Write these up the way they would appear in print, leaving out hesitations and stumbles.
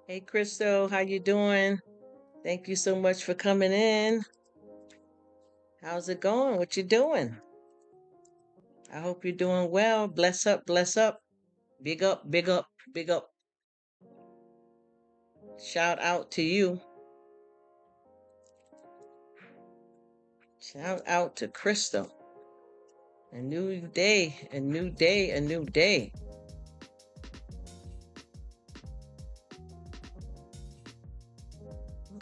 Hey Crystal, how you doing? Thank you so much for coming in. How's it going? What you doing? I hope you're doing well. Bless up, bless up. Big up, big up, big up. Shout out to you. Shout out to Crystal. A new day, a new day, a new day.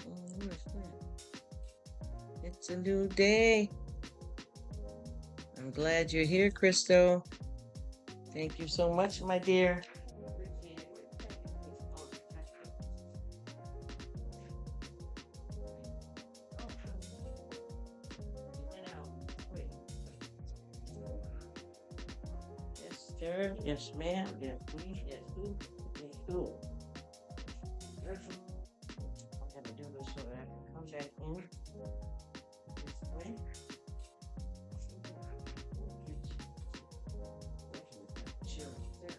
What is that? It's a new day. I'm glad you're here, Crystal. Thank you so much, my dear. Yes, sir. Yes, ma'am. Yes, please. Yes, who? Yes, who? I'm gonna do this so that I can come back in this way. Chill there.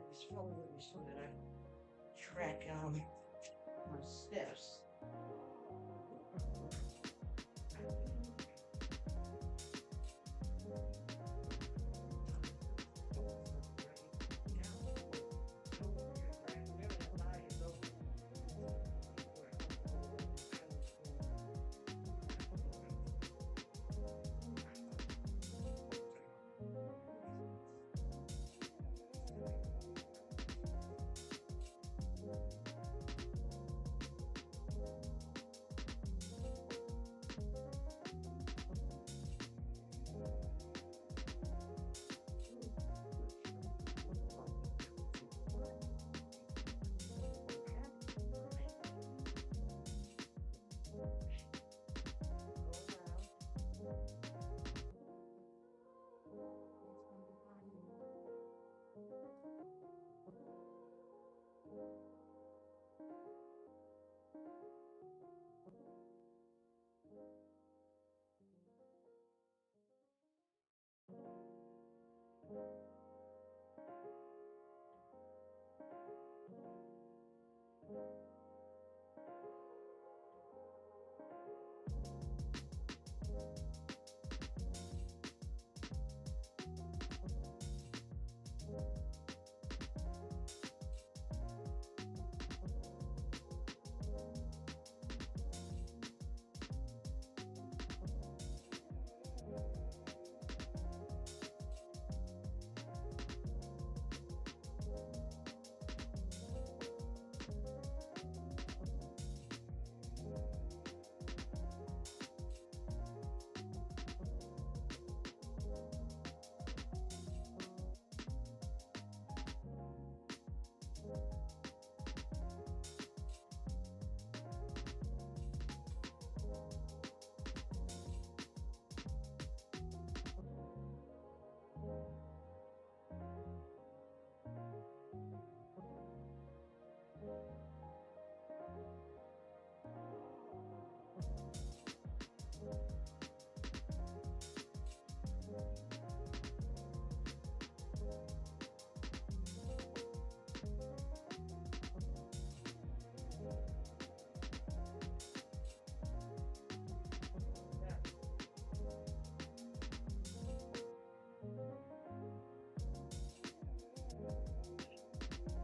This phone with me so that I track my steps.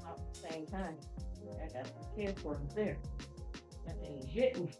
At the same time, I got some kids for there. That ain't hitting.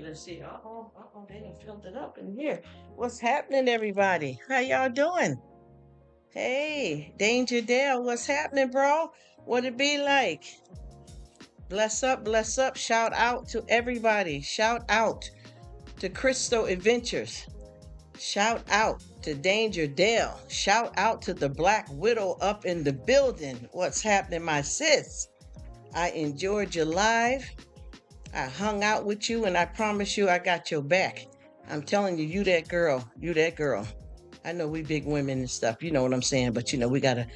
Let's see. They done filled it up in here. What's happening, everybody? How y'all doing? Hey, Danger Dale, what's happening, bro? What it be like? Bless up, bless up. Shout out to everybody. Shout out to Crystal Adventures. Shout out to Danger Dale. Shout out to the Black Widow up in the building. What's happening, my sis? I enjoyed your live. I hung out with you, and I promise you I got your back. I'm telling you, you that girl. You that girl. I know we big women and stuff, you know what I'm saying, but we got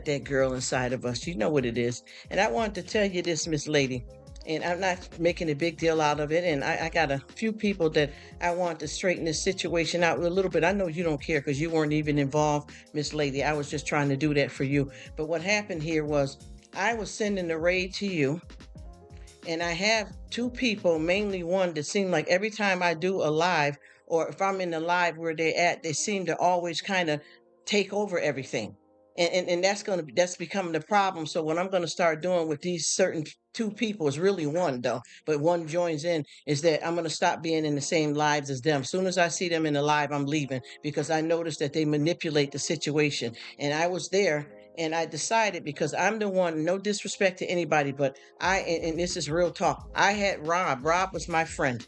that girl inside of us. You know what it is. And I wanted to tell you this, Miss Lady, and I'm not making a big deal out of it. And I got a few people that I want to straighten this situation out a little bit. I know you don't care because you weren't even involved, Miss Lady. I was just trying to do that for you. But what happened here was I was sending the raid to you. And I have two people, mainly one that seem like every time I do a live, or if I'm in the live where they're at, they seem to always kind of take over everything. And that's becoming the problem. So what I'm gonna start doing with these certain two people is really one though, but one joins in, is that I'm gonna stop being in the same lives as them. As soon as I see them in the live, I'm leaving because I noticed that they manipulate the situation. And I was there and I decided, because I'm the one, no disrespect to anybody, but and this is real talk. I had Rob. Rob was my friend.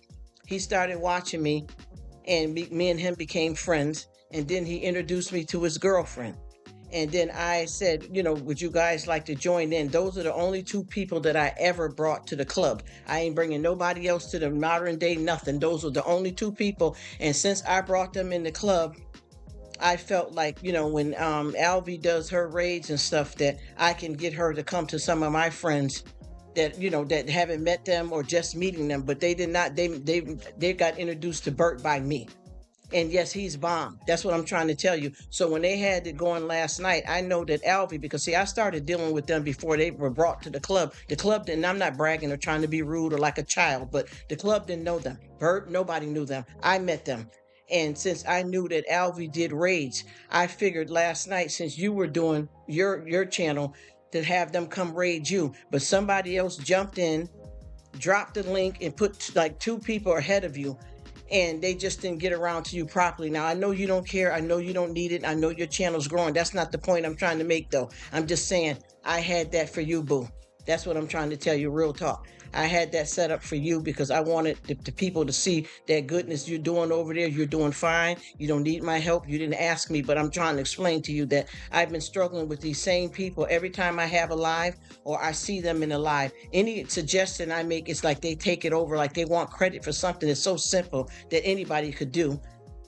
He started watching me, and me and him became friends. And then he introduced me to his girlfriend. And then I said, would you guys like to join in? Those are the only two people that I ever brought to the club. I ain't bringing nobody else to the modern day, nothing. Those are the only two people. And since I brought them in the club, I felt like, when Alvy does her raids and stuff, that I can get her to come to some of my friends that, that haven't met them or just meeting them, but they did not, they got introduced to Bert by me. And yes, he's bomb. That's what I'm trying to tell you. So when they had it going last night, I know that Alvy, because see, I started dealing with them before they were brought to the club. The club didn't, I'm not bragging or trying to be rude or like a child, but the club didn't know them. Bert, nobody knew them. I met them. And since I knew that Alvy did raids, I figured last night, since you were doing your channel, to have them come raid you. But somebody else jumped in, dropped the link, and put like two people ahead of you. And they just didn't get around to you properly. Now, I know you don't care. I know you don't need it. I know your channel's growing. That's not the point I'm trying to make, though. I'm just saying I had that for you, boo. That's what I'm trying to tell you, real talk. I had that set up for you because I wanted the people to see that goodness you're doing over there. You're doing fine. You don't need my help. You didn't ask me, but I'm trying to explain to you that I've been struggling with these same people every time I have a live or I see them in a live. Any suggestion I make, it's like they take it over, like they want credit for something that's so simple that anybody could do.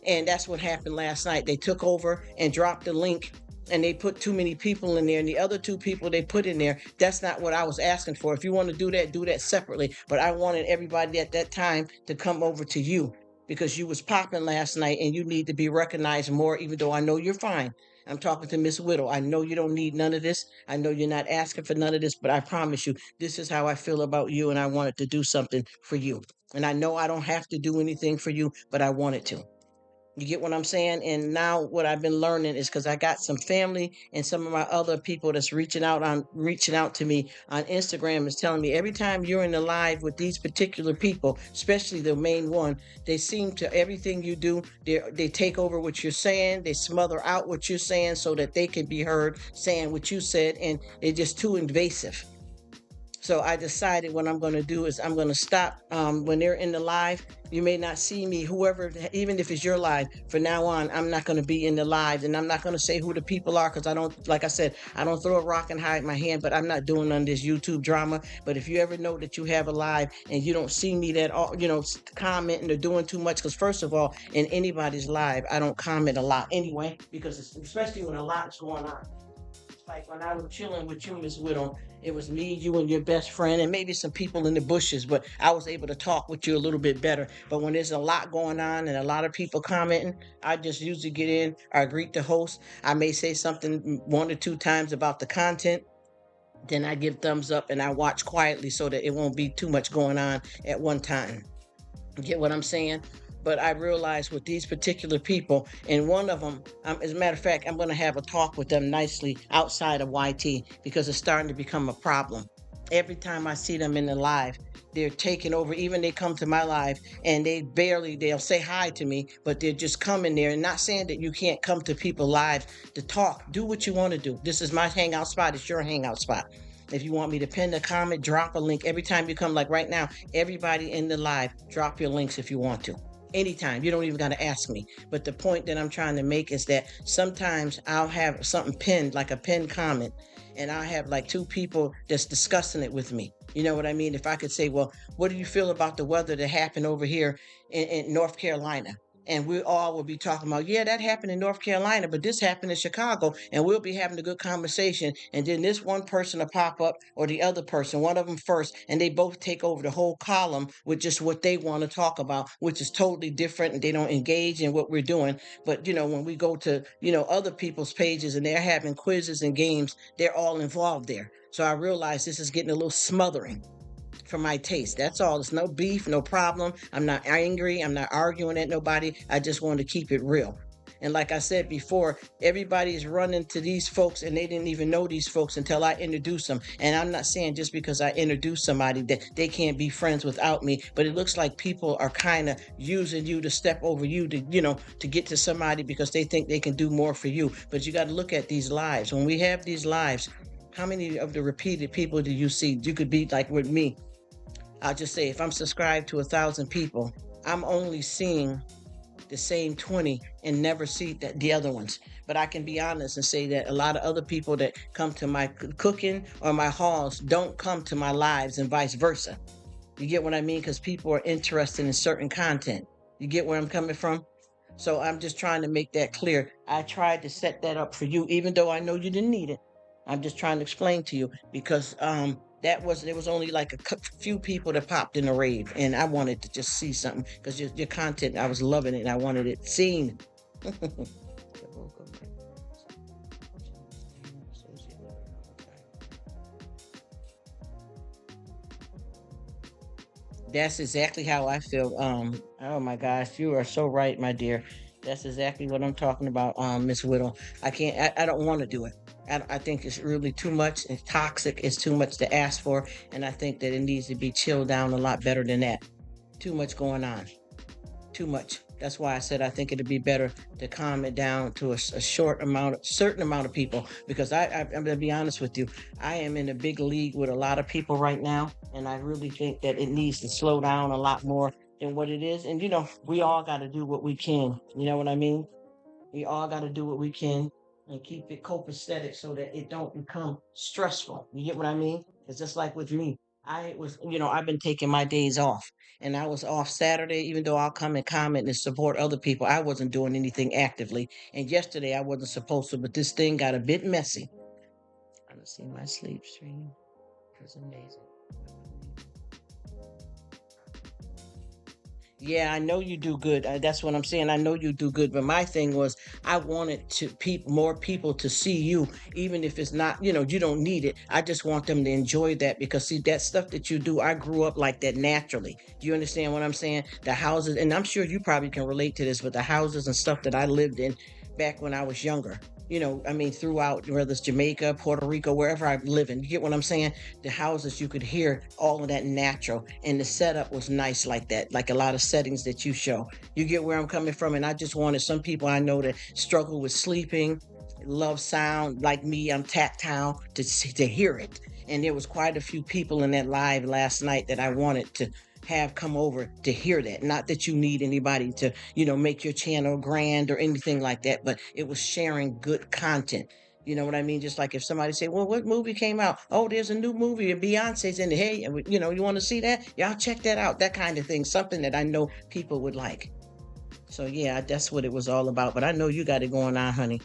And that's what happened last night. They took over and dropped the link, and they put too many people in there, and the other two people they put in there, that's not what I was asking for. If you want to do that separately. But I wanted everybody at that time to come over to you because you was popping last night and you need to be recognized more, even though I know you're fine. I'm talking to Miss Widow. I know you don't need none of this. I know you're not asking for none of this, but I promise you, this is how I feel about you, and I wanted to do something for you. And I know I don't have to do anything for you, but I wanted to. You get what I'm saying? And now what I've been learning is, because I got some family and some of my other people that's reaching out to me on Instagram, is telling me every time you're in the live with these particular people, especially the main one, they seem to, everything you do, they take over what you're saying, they smother out what you're saying so that they can be heard saying what you said, and they're just too invasive. So I decided what I'm going to do is I'm going to stop when they're in the live. You may not see me, whoever, even if it's your live, from now on, I'm not going to be in the live, and I'm not going to say who the people are, because I don't, like I said, I don't throw a rock and hide my hand, but I'm not doing none of this YouTube drama. But if you ever know that you have a live and you don't see me that, commenting or doing too much, because first of all, in anybody's live, I don't comment a lot anyway, because especially when a lot's going on. Like when I was chilling with you, Miss Widow, it was me, you, and your best friend, and maybe some people in the bushes, but I was able to talk with you a little bit better. But when there's a lot going on and a lot of people commenting, I just usually get in, I greet the host. I may say something one or two times about the content. Then I give thumbs up and I watch quietly so that it won't be too much going on at one time. You get what I'm saying? But I realized with these particular people, and one of them, as a matter of fact, I'm going to have a talk with them nicely outside of YT, because it's starting to become a problem. Every time I see them in the live, they're taking over. Even they come to my live and they'll say hi to me, but they're just coming there and not saying that you can't come to people live to talk. Do what you want to do. This is my hangout spot. It's your hangout spot. If you want me to pin a comment, drop a link every time you come. Like right now, everybody in the live, drop your links if you want to. Anytime. You don't even got to ask me. But the point that I'm trying to make is that sometimes I'll have something pinned, like a pinned comment, and I have like two people that's discussing it with me. You know what I mean? If I could say, well, what do you feel about the weather that happened over here in North Carolina? And we all will be talking about, yeah, that happened in North Carolina, but this happened in Chicago, and we'll be having a good conversation. And then this one person will pop up, or the other person, one of them first, and they both take over the whole column with just what they want to talk about, which is totally different, and they don't engage in what we're doing. But when we go to other people's pages and they're having quizzes and games, they're all involved there. So I realize this is getting a little smothering for my taste. That's all. It's no beef, no problem. I'm not angry. I'm not arguing at nobody. I just want to keep it real. And like I said before, everybody's running to these folks and they didn't even know these folks until I introduce them. And I'm not saying just because I introduce somebody that they can't be friends without me, but it looks like people are kind of using you to step over you to get to somebody because they think they can do more for you. But you got to look at these lives. When we have these lives, how many of the repeated people do you see? You could be like with me. I'll just say if I'm subscribed to 1,000 people, I'm only seeing the same 20 and never see the other ones. But I can be honest and say that a lot of other people that come to my cooking or my hauls don't come to my lives and vice versa. You get what I mean? Because people are interested in certain content. You get where I'm coming from? So I'm just trying to make that clear. I tried to set that up for you, even though I know you didn't need it. I'm just trying to explain to you because there was only like a few people that popped in the rave, and I wanted to just see something because your content, I was loving it, and I wanted it seen. That's exactly how I feel. Oh my gosh, you are so right, my dear. That's exactly what I'm talking about, Miss Whittle. I can't. I don't want to do it. I think it's really too much. It's toxic. It's too much to ask for, and I think that it needs to be chilled down a lot better than that. Too much going on. Too much. That's why I said I think it'd be better to calm it down to a certain amount of people. Because I'm gonna be honest with you, I am in a big league with a lot of people right now, and I really think that it needs to slow down a lot more than what it is. And we all got to do what we can. You know what I mean? We all got to do what we can and keep it copacetic so that it don't become stressful. You get what I mean? It's just like with me. I've been taking my days off, and I was off Saturday, even though I'll come and comment and support other people. I wasn't doing anything actively. And yesterday I wasn't supposed to, but this thing got a bit messy. I don't see my sleep stream. It was amazing. Yeah, I know you do good. That's what I'm saying. I know you do good. But my thing was, I wanted more people to see you, even if it's not, you don't need it. I just want them to enjoy that because see, that stuff that you do, I grew up like that naturally. Do you understand what I'm saying? The houses, and I'm sure you probably can relate to this, but the houses and stuff that I lived in back when I was younger. I mean, throughout, whether it's Jamaica, Puerto Rico, wherever I live in, you get what I'm saying? The houses, you could hear all of that natural, and the setup was nice like that, like a lot of settings that you show. You get where I'm coming from? And I just wanted some people I know that struggle with sleeping, love sound, like me, I'm tactile, to hear it. And there was quite a few people in that live last night that I wanted to have come over to hear that. Not that you need anybody to, make your channel grand or anything like that, but it was sharing good content. You know what I mean? Just like if somebody say, well, what movie came out? Oh, there's a new movie and Beyonce's in it. Hey, you want to see that? Y'all check that out. That kind of thing. Something that I know people would like. So yeah, that's what it was all about. But I know you got it going on, honey.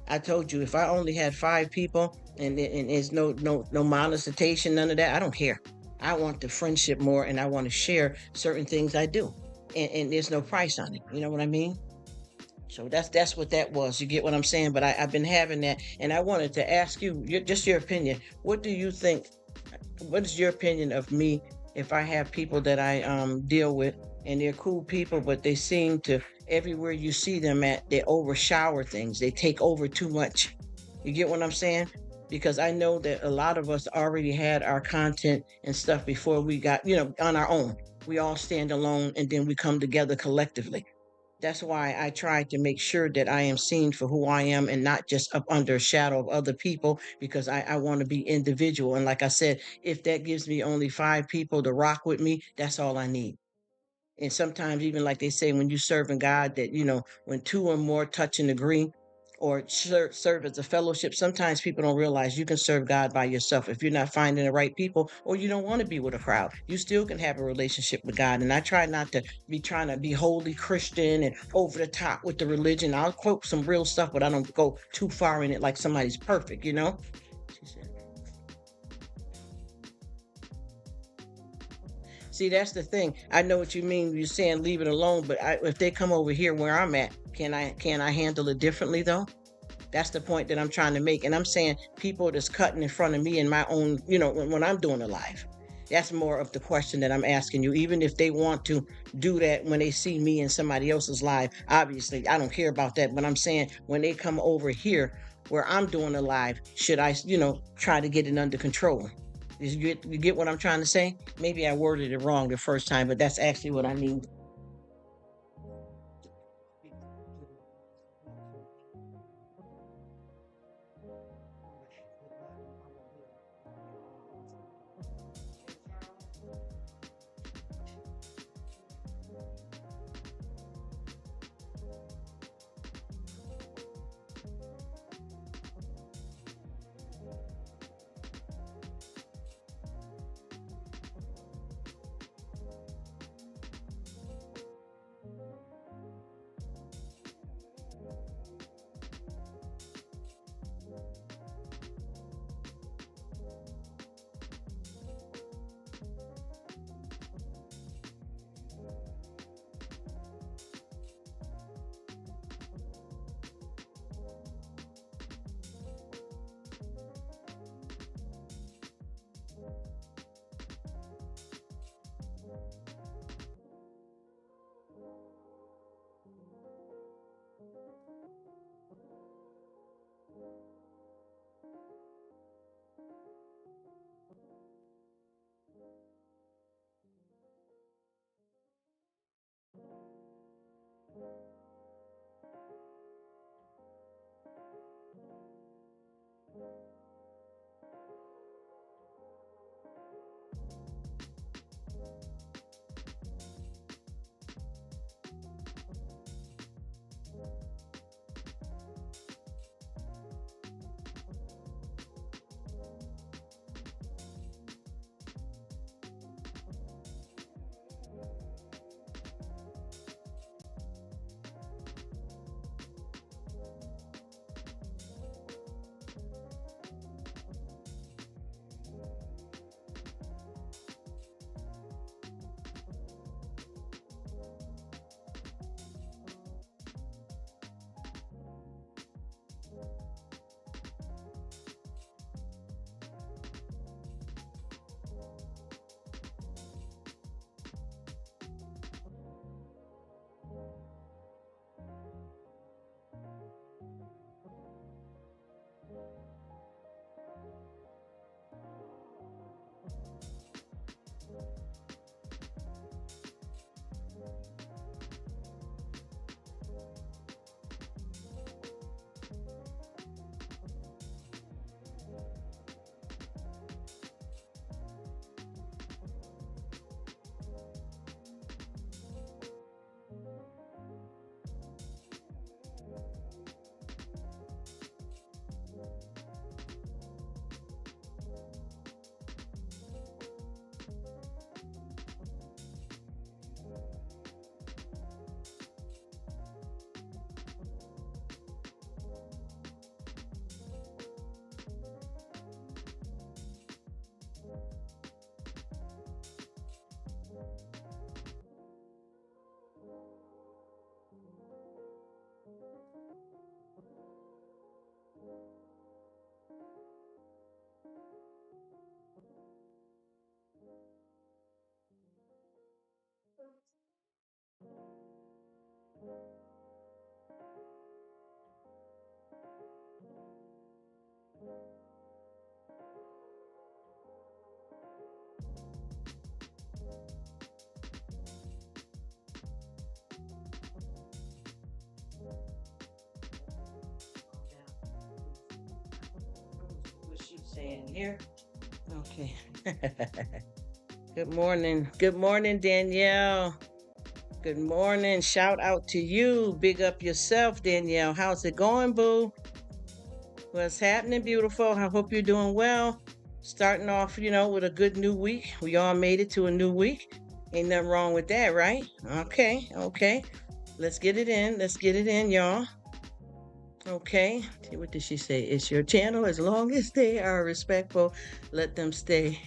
I told you if I only had 5 people and there's no monetization, none of that, I don't care. I want the friendship more, and I want to share certain things I do, and there's no price on it. You know what I mean? So that's what that was. You get what I'm saying? But I've been having that, and I wanted to ask you just your opinion. What do you think? What is your opinion of me if I have people that I deal with, and they're cool people, but they seem to everywhere you see them at, they overshower things. They take over too much. You get what I'm saying? because I know that a lot of us already had our content and stuff before we got, on our own. We all stand alone and then we come together collectively. That's why I try to make sure that I am seen for who I am and not just up under a shadow of other people, because I want to be individual. And like I said, if that gives me only 5 people to rock with me, that's all I need. And sometimes, even like they say, when you serving God, that when two or more touch and agree, or serve as a fellowship, sometimes people don't realize you can serve God by yourself. If you're not finding the right people, or you don't want to be with a crowd, you still can have a relationship with God. And I try not to be trying to be wholly Christian and over the top with the religion. I'll quote some real stuff, but I don't go too far in it like somebody's perfect. She said. See, that's the thing. I know what you mean. You're saying leave it alone, but if they come over here where I'm at, can I handle it differently though? That's the point that I'm trying to make. And I'm saying people that's cutting in front of me in my own, when I'm doing a live. That's more of the question that I'm asking you. Even if they want to do that when they see me in somebody else's live, obviously I don't care about that. But I'm saying when they come over here where I'm doing a live, should I, try to get it under control? You get what I'm trying to say? Maybe I worded it wrong the first time, but that's actually what I mean. Here? Okay. Good morning. Good morning, Danielle. Good morning. Shout out to you. Big up yourself, Danielle. How's it going, boo? What's happening, beautiful? I hope you're doing well. Starting off, with a good new week. We all made it to a new week. Ain't nothing wrong with that, right? Okay, okay. Let's get it in. Let's get it in, y'all. Okay. What did she say? It's your channel. As long as they are respectful, let them stay.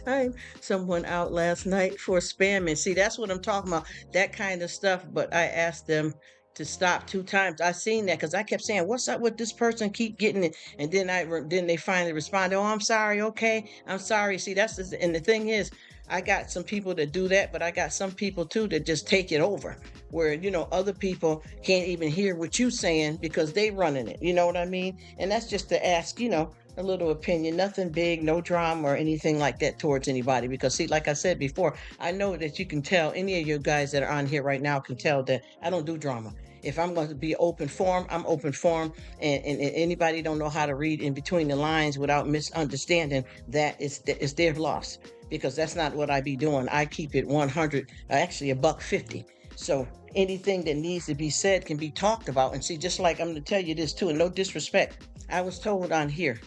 Time someone out last night for spamming. See, that's what I'm talking about. That kind of stuff. But I asked them to stop 2 times. I seen that because I kept saying, "What's up with this person? Keep getting it." And then they finally responded, "Oh, I'm sorry. Okay, I'm sorry." See, and the thing is, I got some people that do that, but I got some people too that just take it over where other people can't even hear what you're saying because they running it, you know what I mean? And that's just to ask a little opinion, nothing big, no drama or anything like that towards anybody, because see, like I said before, I know that you can tell, any of you guys that are on here right now can tell that I don't do drama. If I'm going to be open form, I'm open form, and anybody don't know how to read in between the lines without misunderstanding that it's their loss, because that's not what I be doing. I keep it 100, actually $1.50. So anything that needs to be said can be talked about. And see, just like I'm going to tell you this too, and no disrespect, I was told on here,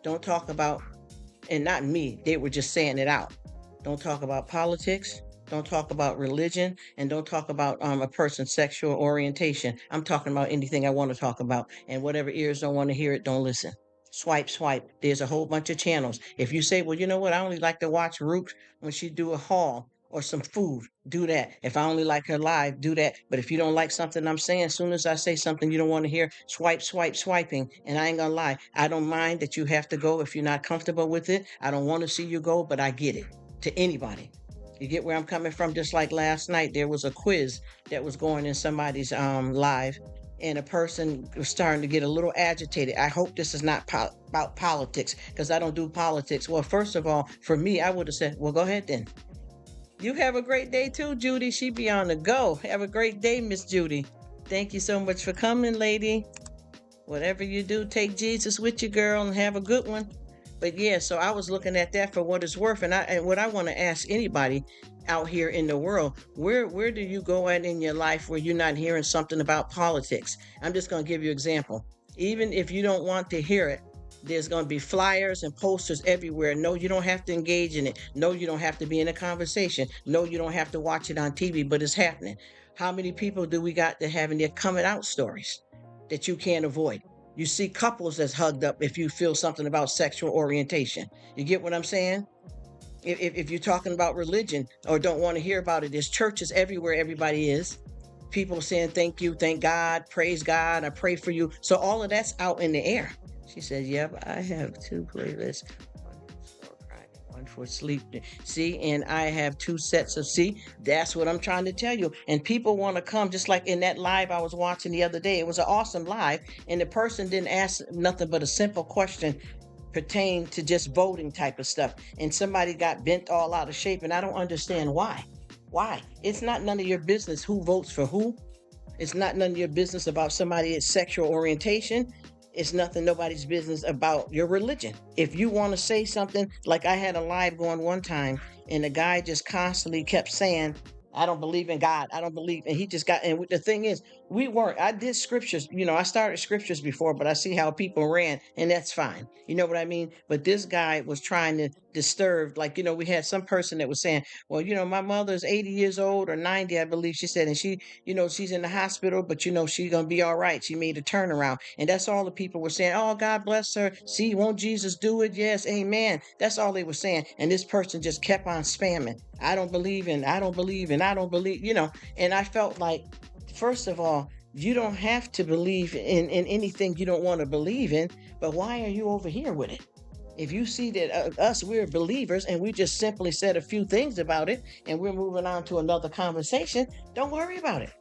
don't talk about, and not me, they were just saying it out. Don't talk about politics. Don't talk about religion, and don't talk about a person's sexual orientation. I'm talking about anything I want to talk about, and whatever ears don't want to hear it, don't listen. Swipe, swipe. There's a whole bunch of channels. If you say, well, you know what, I only like to watch Rruk when she do a haul or some food, do that. If I only like her live, do that. But if you don't like something I'm saying, as soon as I say something you don't want to hear, swipe, swipe, swiping. And I ain't gonna lie, I don't mind that you have to go if you're not comfortable with it. I don't want to see you go, but I get it. To anybody. You get where I'm coming from? Just like last night, there was a quiz that was going in somebody's live, and a person was starting to get a little agitated. I hope this is not about politics, because I don't do politics. Well, first of all, for me, I would have said, well, go ahead then. You have a great day too, Judy. She be on the go. Have a great day, Miss Judy. Thank you so much for coming, lady. Whatever you do, take Jesus with you, girl, and have a good one. But yeah, so I was looking at that for what it's worth, and what I want to ask anybody out here in the world, where do you go at in your life where you're not hearing something about politics? I'm just going to give you an example. Even if you don't want to hear it, there's going to be flyers and posters everywhere. No, you don't have to engage in it. No, you don't have to be in a conversation. No, you don't have to watch it on TV, but it's happening. How many people do we got that having their coming out stories that you can't avoid? You see couples that's hugged up if you feel something about sexual orientation. You get what I'm saying? If you're talking about religion or don't want to hear about it, there's churches everywhere everybody is. People saying thank you, thank God, praise God, I pray for you. So all of that's out in the air. She said, yep, I have 2 playlists. One for sleep. See, and I have 2 sets of, see, that's what I'm trying to tell you. And people want to come, just like in that live I was watching the other day. It was an awesome live, and the person didn't ask nothing but a simple question pertaining to just voting type of stuff. And somebody got bent all out of shape, and I don't understand why. Why? It's not none of your business who votes for who. It's not none of your business about somebody's sexual orientation. It's nobody's business about your religion. If you want to say something, like I had a live going one time, and the guy just constantly kept saying, I don't believe in God. I don't believe. And he just got, and the thing is, I did scriptures, I started scriptures before, but I see how people ran, and that's fine. You know what I mean? But this guy was trying to disturb, like, we had some person that was saying, well, my mother's 80 years old or 90, I believe she said, and she, she's in the hospital, but she's going to be all right. She made a turnaround. And that's all the people were saying. Oh, God bless her. See, won't Jesus do it? Yes. Amen. That's all they were saying. And this person just kept on spamming. I don't believe in, I don't believe in, I don't believe, and I felt like, first of all, you don't have to believe in anything you don't want to believe in, but why are you over here with it? If you see that we're believers and we just simply said a few things about it and we're moving on to another conversation, don't worry about it.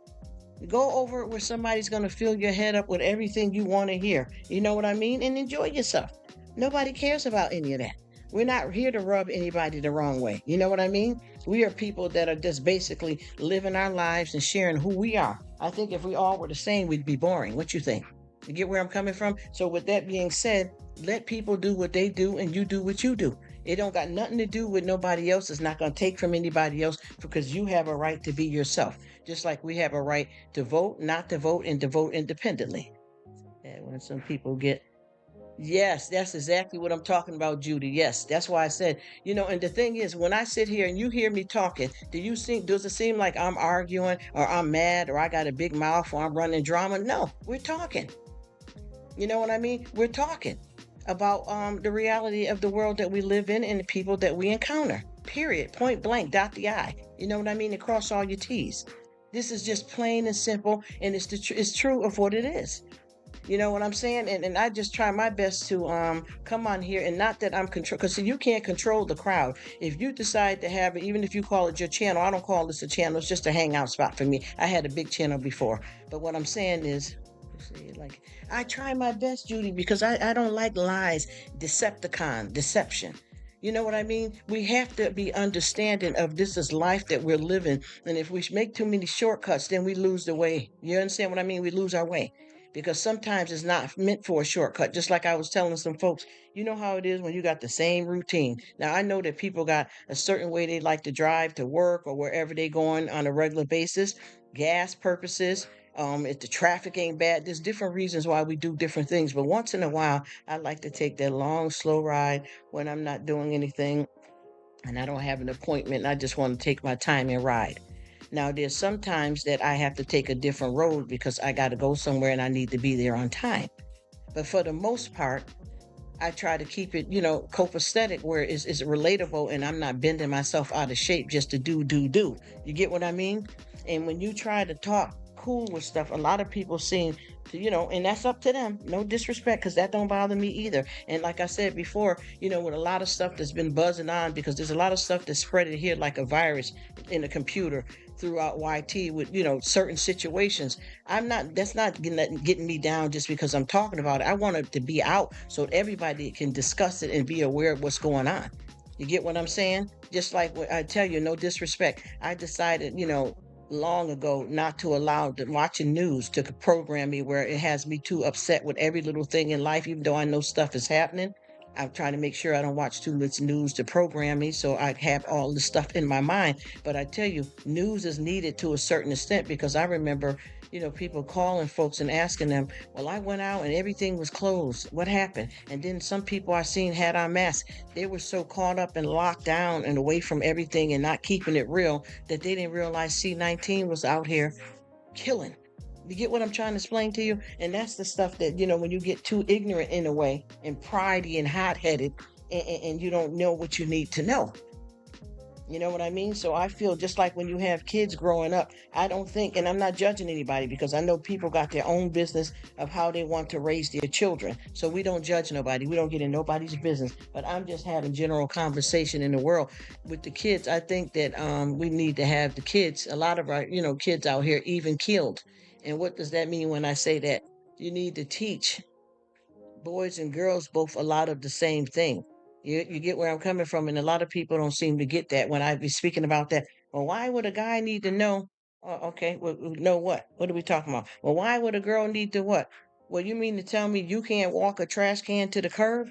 Go over it where somebody's going to fill your head up with everything you want to hear. You know what I mean? And enjoy yourself. Nobody cares about any of that. We're not here to rub anybody the wrong way. You know what I mean? We are people that are just basically living our lives and sharing who we are. I think if we all were the same, we'd be boring. What you think? You get where I'm coming from? So with that being said, let people do what they do and you do what you do. It don't got nothing to do with nobody else. It's not going to take from anybody else because you have a right to be yourself. Just like we have a right to vote, not to vote, and to vote independently. And when some people get, yes, that's exactly what I'm talking about, Judy. Yes, that's why I said, and the thing is, when I sit here and you hear me talking, does it seem like I'm arguing or I'm mad or I got a big mouth or I'm running drama? No, we're talking. You know what I mean? We're talking about the reality of the world that we live in and the people that we encounter. Period. Point blank. Dot the I. You know what I mean? And cross all your T's. This is just plain and simple, and it's true of what it is. You know what I'm saying? And I just try my best to come on here, and not that I'm control, because you can't control the crowd. If you decide to have it, even if you call it your channel, I don't call this a channel. It's just a hangout spot for me. I had a big channel before, but what I'm saying is, like, I try my best, Judy, because I don't like lies, deception. You know what I mean? We have to be understanding of this is life that we're living. And if we make too many shortcuts, then we lose the way. You understand what I mean? We lose our way. Because sometimes it's not meant for a shortcut. Just like I was telling some folks, you know how it is when you got the same routine. Now, I know that people got a certain way they like to drive to work or wherever they going on a regular basis, gas purposes, if the traffic ain't bad, there's different reasons why we do different things. But once in a while, I like to take that long, slow ride when I'm not doing anything and I don't have an appointment and I just want to take my time and ride. Now, there's sometimes that I have to take a different road because I got to go somewhere and I need to be there on time. But for the most part, I try to keep it, copacetic where it's relatable and I'm not bending myself out of shape just to do. You get what I mean? And when you try to talk cool with stuff, a lot of people seem to, and that's up to them. No disrespect, because that don't bother me either. And like I said before, with a lot of stuff that's been buzzing on, because there's a lot of stuff that's spreading here like a virus in the computer throughout YT with, certain situations. That's not getting me down just because I'm talking about it. I want it to be out so everybody can discuss it and be aware of what's going on. You get what I'm saying? Just like what I tell you, no disrespect. I decided, long ago not to allow watching news to program me where it has me too upset with every little thing in life, even though I know stuff is happening. I'm trying to make sure I don't watch too much news to program me so I have all the stuff in my mind. But I tell you, news is needed to a certain extent because I remember, people calling folks and asking them, well, I went out and everything was closed. What happened? And then some people I seen had on masks. They were so caught up and locked down and away from everything and not keeping it real that they didn't realize C-19 was out here killing. You get what I'm trying to explain to you? And that's the stuff that, when you get too ignorant in a way and pridey and hot-headed and you don't know what you need to know. You know what I mean? So I feel just like when you have kids growing up, I don't think, and I'm not judging anybody because I know people got their own business of how they want to raise their children. So we don't judge nobody. We don't get in nobody's business. But I'm just having general conversation in the world with the kids. I think that we need to have the kids, a lot of our, kids out here even killed. And what does that mean when I say that? You need to teach boys and girls both a lot of the same thing. You get where I'm coming from, and a lot of people don't seem to get that when I be speaking about that. Well, why would a guy need to know? Okay, well, know what? What are we talking about? Well, why would a girl need to what? Well, you mean to tell me you can't walk a trash can to the curb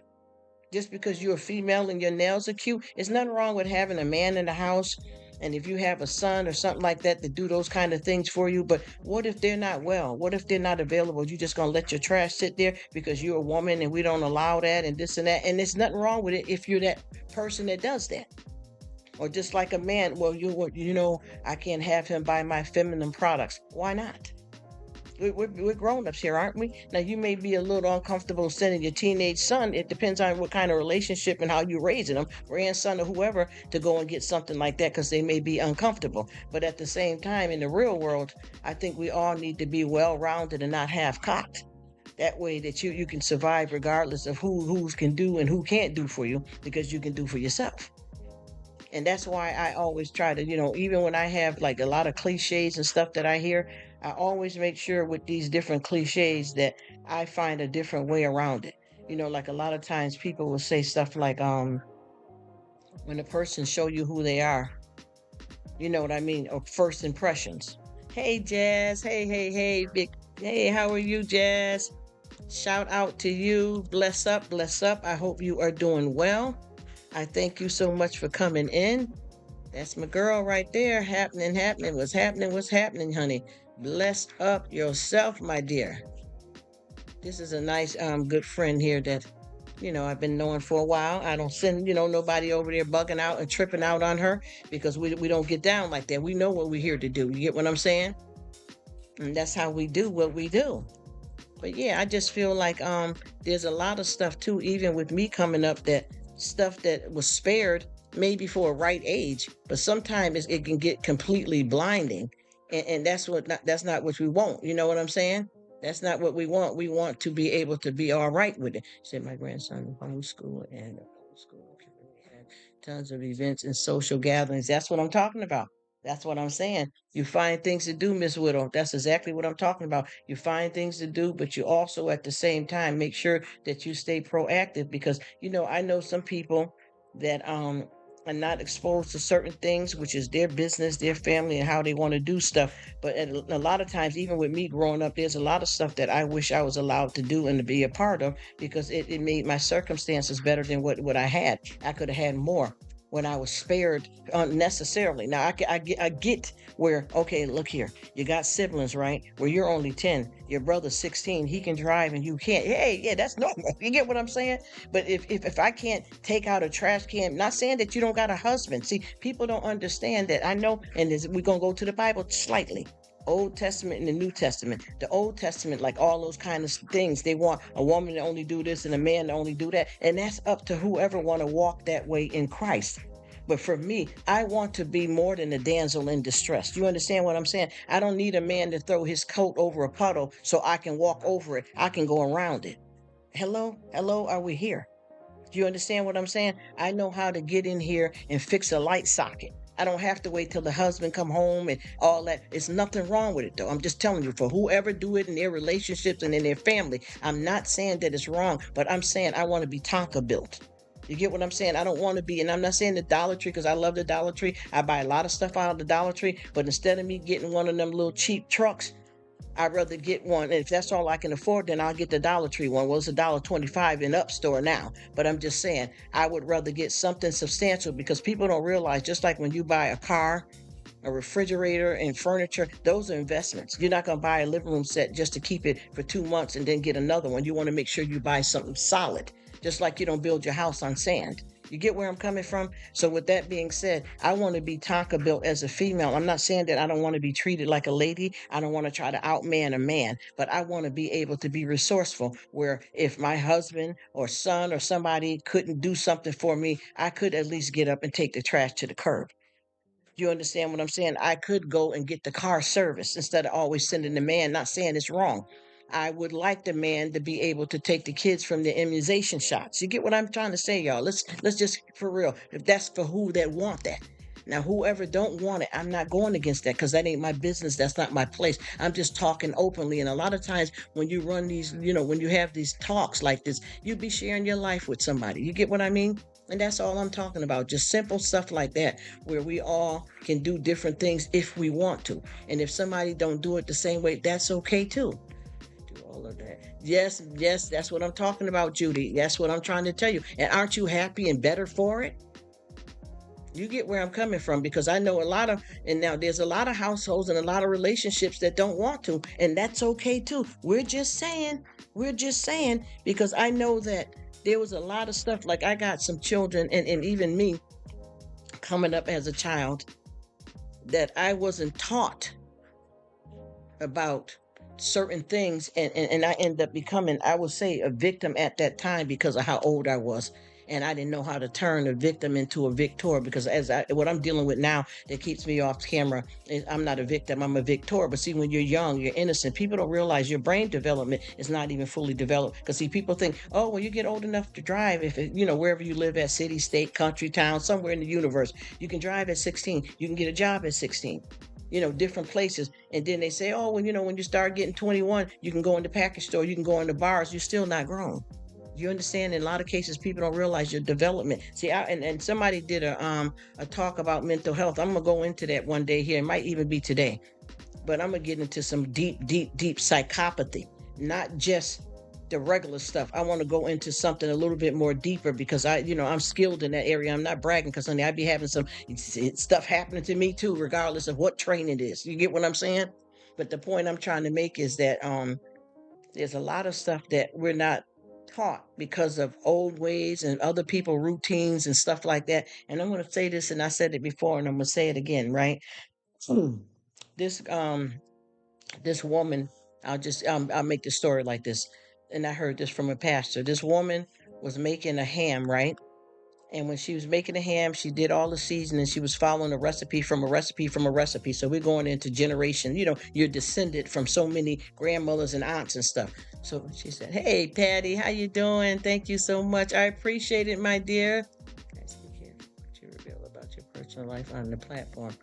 just because you're a female and your nails are cute? There's nothing wrong with having a man in the house. And if you have a son or something like that to do those kind of things for you, but what if they're not well? What if they're not available? You just gonna let your trash sit there because you're a woman and we don't allow that and this and that? And there's nothing wrong with it if you're that person that does that. Or just like a man, well, I can't have him buy my feminine products. Why not? We're grown-ups here, aren't we? Now, you may be a little uncomfortable sending your teenage son. It depends on what kind of relationship and how you're raising them, grandson or whoever, to go and get something like that because they may be uncomfortable. But at the same time, in the real world, I think we all need to be well-rounded and not half-cocked. That way that you can survive regardless of who can do and who can't do for you, because you can do for yourself. And that's why I always try to, even when I have like a lot of cliches and stuff that I hear, I always make sure with these different cliches that I find a different way around it. Like a lot of times people will say stuff like, when a person show you who they are, you know what I mean? Or first impressions. Hey, Jazz. Hey, big. Hey, how are you, Jazz? Shout out to you. Bless up, bless up. I hope you are doing well. I thank you so much for coming in. That's my girl right there. Happening, happening. What's happening, honey? Bless up yourself, my dear. This is a nice, good friend here that, I've been knowing for a while. I don't send, nobody over there bugging out and tripping out on her because we don't get down like that. We know what we're here to do. You get what I'm saying? And that's how we do what we do. But yeah, I just feel like there's a lot of stuff too, even with me coming up, that stuff that was spared maybe for a right age, but sometimes it can get completely blinding. And that's not what we want. You know what I'm saying? That's not what we want. We want to be able to be all right with it. Said my grandson homeschool and homeschool had tons of events and social gatherings. That's what I'm talking about. That's what I'm saying. You find things to do, Miss Widow. That's exactly what I'm talking about. You find things to do, but you also at the same time make sure that you stay proactive because I know some people that are not exposed to certain things, which is their business, their family, and how they want to do stuff. But a lot of times, even with me growing up, there's a lot of stuff that I wish I was allowed to do and to be a part of because it made my circumstances better than what I had. I could have had more when I was spared unnecessarily. Now I get where, okay, look here, you got siblings, right? Where you're only 10, your brother's 16, he can drive and you can't. Hey, yeah, that's normal. You get what I'm saying? But if I can't take out a trash can, not saying that you don't got a husband. See, people don't understand that. I know, and we're gonna go to the Bible slightly. Old Testament and the New Testament. The Old Testament, like all those kind of things, they want a woman to only do this and a man to only do that, and that's up to whoever want to walk that way in Christ. But for me, I want to be more than a damsel in distress. You understand what I'm saying? I don't need a man to throw his coat over a puddle so I can walk over it. I can go around it. Hello, are we here? Do you understand what I'm saying? I know how to get in here and fix a light socket. I don't have to wait till the husband come home and all that. It's nothing wrong with it though. I'm just telling you, for whoever do it in their relationships and in their family, I'm not saying that it's wrong, but I'm saying I want to be Tonka built. You get what I'm saying? I don't want to be, and I'm not saying the Dollar Tree because I love the Dollar Tree. I buy a lot of stuff out of the Dollar Tree, but instead of me getting one of them little cheap trucks, I'd rather get one. And if that's all I can afford, then I'll get the Dollar Tree one. Well, it's $1.25 in Up Store now. But I'm just saying, I would rather get something substantial because people don't realize, just like when you buy a car, a refrigerator, and furniture, those are investments. You're not going to buy a living room set just to keep it for 2 months and then get another one. You want to make sure you buy something solid, just like you don't build your house on sand. You get where I'm coming from? So with that being said, I want to be Tonka built as a female. I'm not saying that I don't want to be treated like a lady. I don't want to try to outman a man, but I want to be able to be resourceful where if my husband or son or somebody couldn't do something for me, I could at least get up and take the trash to the curb. You understand what I'm saying? I could go and get the car serviced instead of always sending the man, not saying it's wrong. I would like the man to be able to take the kids from the immunization shots. You get what I'm trying to say, y'all? Let's just for real. If that's for who that want that. Now, whoever don't want it, I'm not going against that because that ain't my business. That's not my place. I'm just talking openly. And a lot of times when you run these, when you have these talks like this, you be sharing your life with somebody. You get what I mean? And that's all I'm talking about. Just simple stuff like that, where we all can do different things if we want to. And if somebody don't do it the same way, that's okay too. Do all of that. Yes, that's what I'm talking about, Judy. That's what I'm trying to tell you. And aren't you happy and better for it? You get where I'm coming from because I know and now there's a lot of households and a lot of relationships that don't want to, and that's okay too. We're just saying, because I know that there was a lot of stuff. Like I got some children and even me coming up as a child that I wasn't taught about certain things, and I end up becoming, I would say, a victim at that time because of how old I was. And I didn't know how to turn a victim into a victor because what I'm dealing with now that keeps me off camera is I'm not a victim, I'm a victor. But see, when you're young, you're innocent. People don't realize your brain development is not even fully developed. Because see, people think, oh, well, you get old enough to drive if wherever you live at, city, state, country, town, somewhere in the universe, you can drive at 16. You can get a job at 16. Different places. And then they say, oh, when you start getting 21, you can go in the package store, you can go into bars, you're still not grown. You understand? In a lot of cases, people don't realize your development. See, and somebody did a talk about mental health. I'm gonna go into that one day here. It might even be today, but I'm gonna get into some deep psychopathy, not just the regular stuff. I want to go into something a little bit more deeper because I'm skilled in that area. I'm not bragging because, honey, I be having some stuff happening to me too, regardless of what training it is. You get what I'm saying? But the point I'm trying to make is that there's a lot of stuff that we're not taught because of old ways and other people routines and stuff like that. And I'm going to say this, and I said it before, and I'm going to say it again, right? Hmm. This this woman, I'll make the story like this. And I heard this from a pastor. This woman was making a ham, right? And when she was making a ham, she did all the seasoning. She was following a recipe from a recipe from a recipe. So we're going into generation. You're descended from so many grandmothers and aunts and stuff. So she said, "Hey, Patty, how you doing? Thank you so much. I appreciate it, my dear." Guys, be careful what you reveal about your personal life on the platform.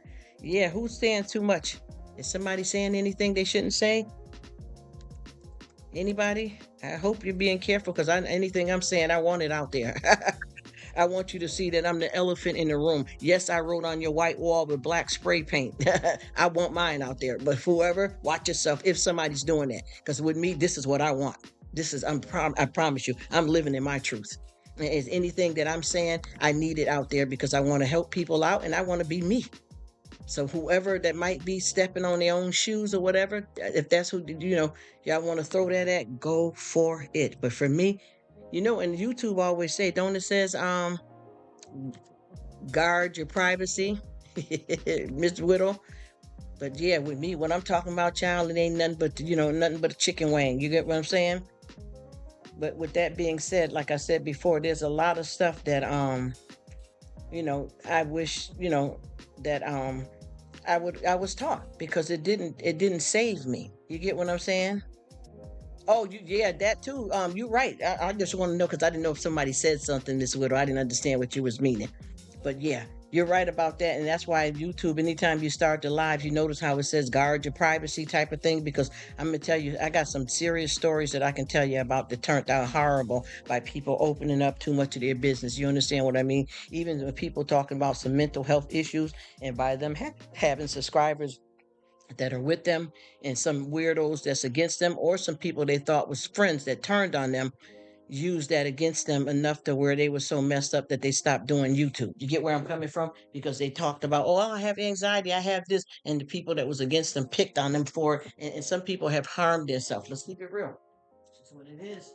Yeah, who's saying too much? Is somebody saying anything they shouldn't say? Anybody? I hope you're being careful because anything I'm saying, I want it out there. I want you to see that I'm the elephant in the room. Yes, I wrote on your white wall with black spray paint. I want mine out there. But whoever, watch yourself if somebody's doing that. Because with me, this is what I want. I promise you, I'm living in my truth. Is anything that I'm saying, I need it out there because I want to help people out and I want to be me. So whoever that might be stepping on their own shoes or whatever, if that's who y'all want to throw that at, go for it. But for me, and YouTube always say, don't it says guard your privacy, Miss Whittle. But yeah, with me, when I'm talking about child, it ain't nothing but nothing but a chicken wing. You get what I'm saying? But with that being said, like I said before, there's a lot of stuff that I wish that I was taught because it didn't save me. You get what I'm saying? Oh, yeah, that too. You're right. I just want to know because I didn't know if somebody said something this way, or I didn't understand what you was meaning. But yeah, you're right about that, and that's why YouTube. Anytime you start the live, you notice how it says "guard your privacy" type of thing. Because I'm gonna tell you, I got some serious stories that I can tell you about that turned out horrible by people opening up too much of their business. You understand what I mean? Even with people talking about some mental health issues, and by them having subscribers that are with them and some weirdos that's against them or some people they thought was friends that turned on them used that against them enough to where they were so messed up that they stopped doing YouTube. You get where I'm coming from? Because they talked about, oh, I have anxiety, I have this, and the people that was against them picked on them for it, and some people have harmed themselves. Let's keep it real. That's what it is.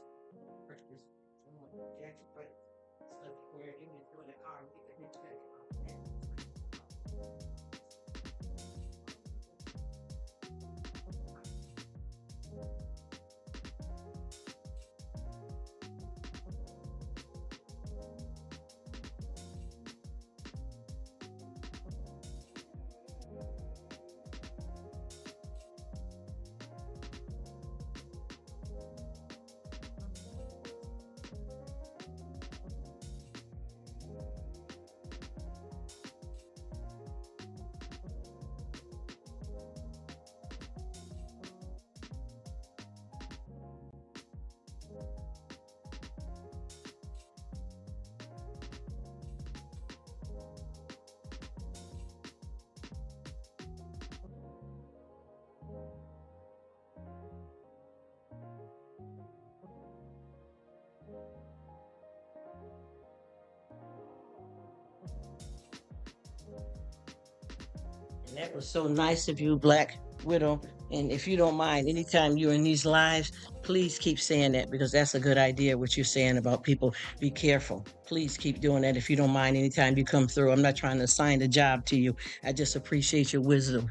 And that was so nice of you, Black Widow. And if you don't mind, anytime you're in these lives, please keep saying that because that's a good idea, what you're saying about people. Be careful. Please keep doing that if you don't mind anytime you come through. I'm not trying to assign a job to you. I just appreciate your wisdom.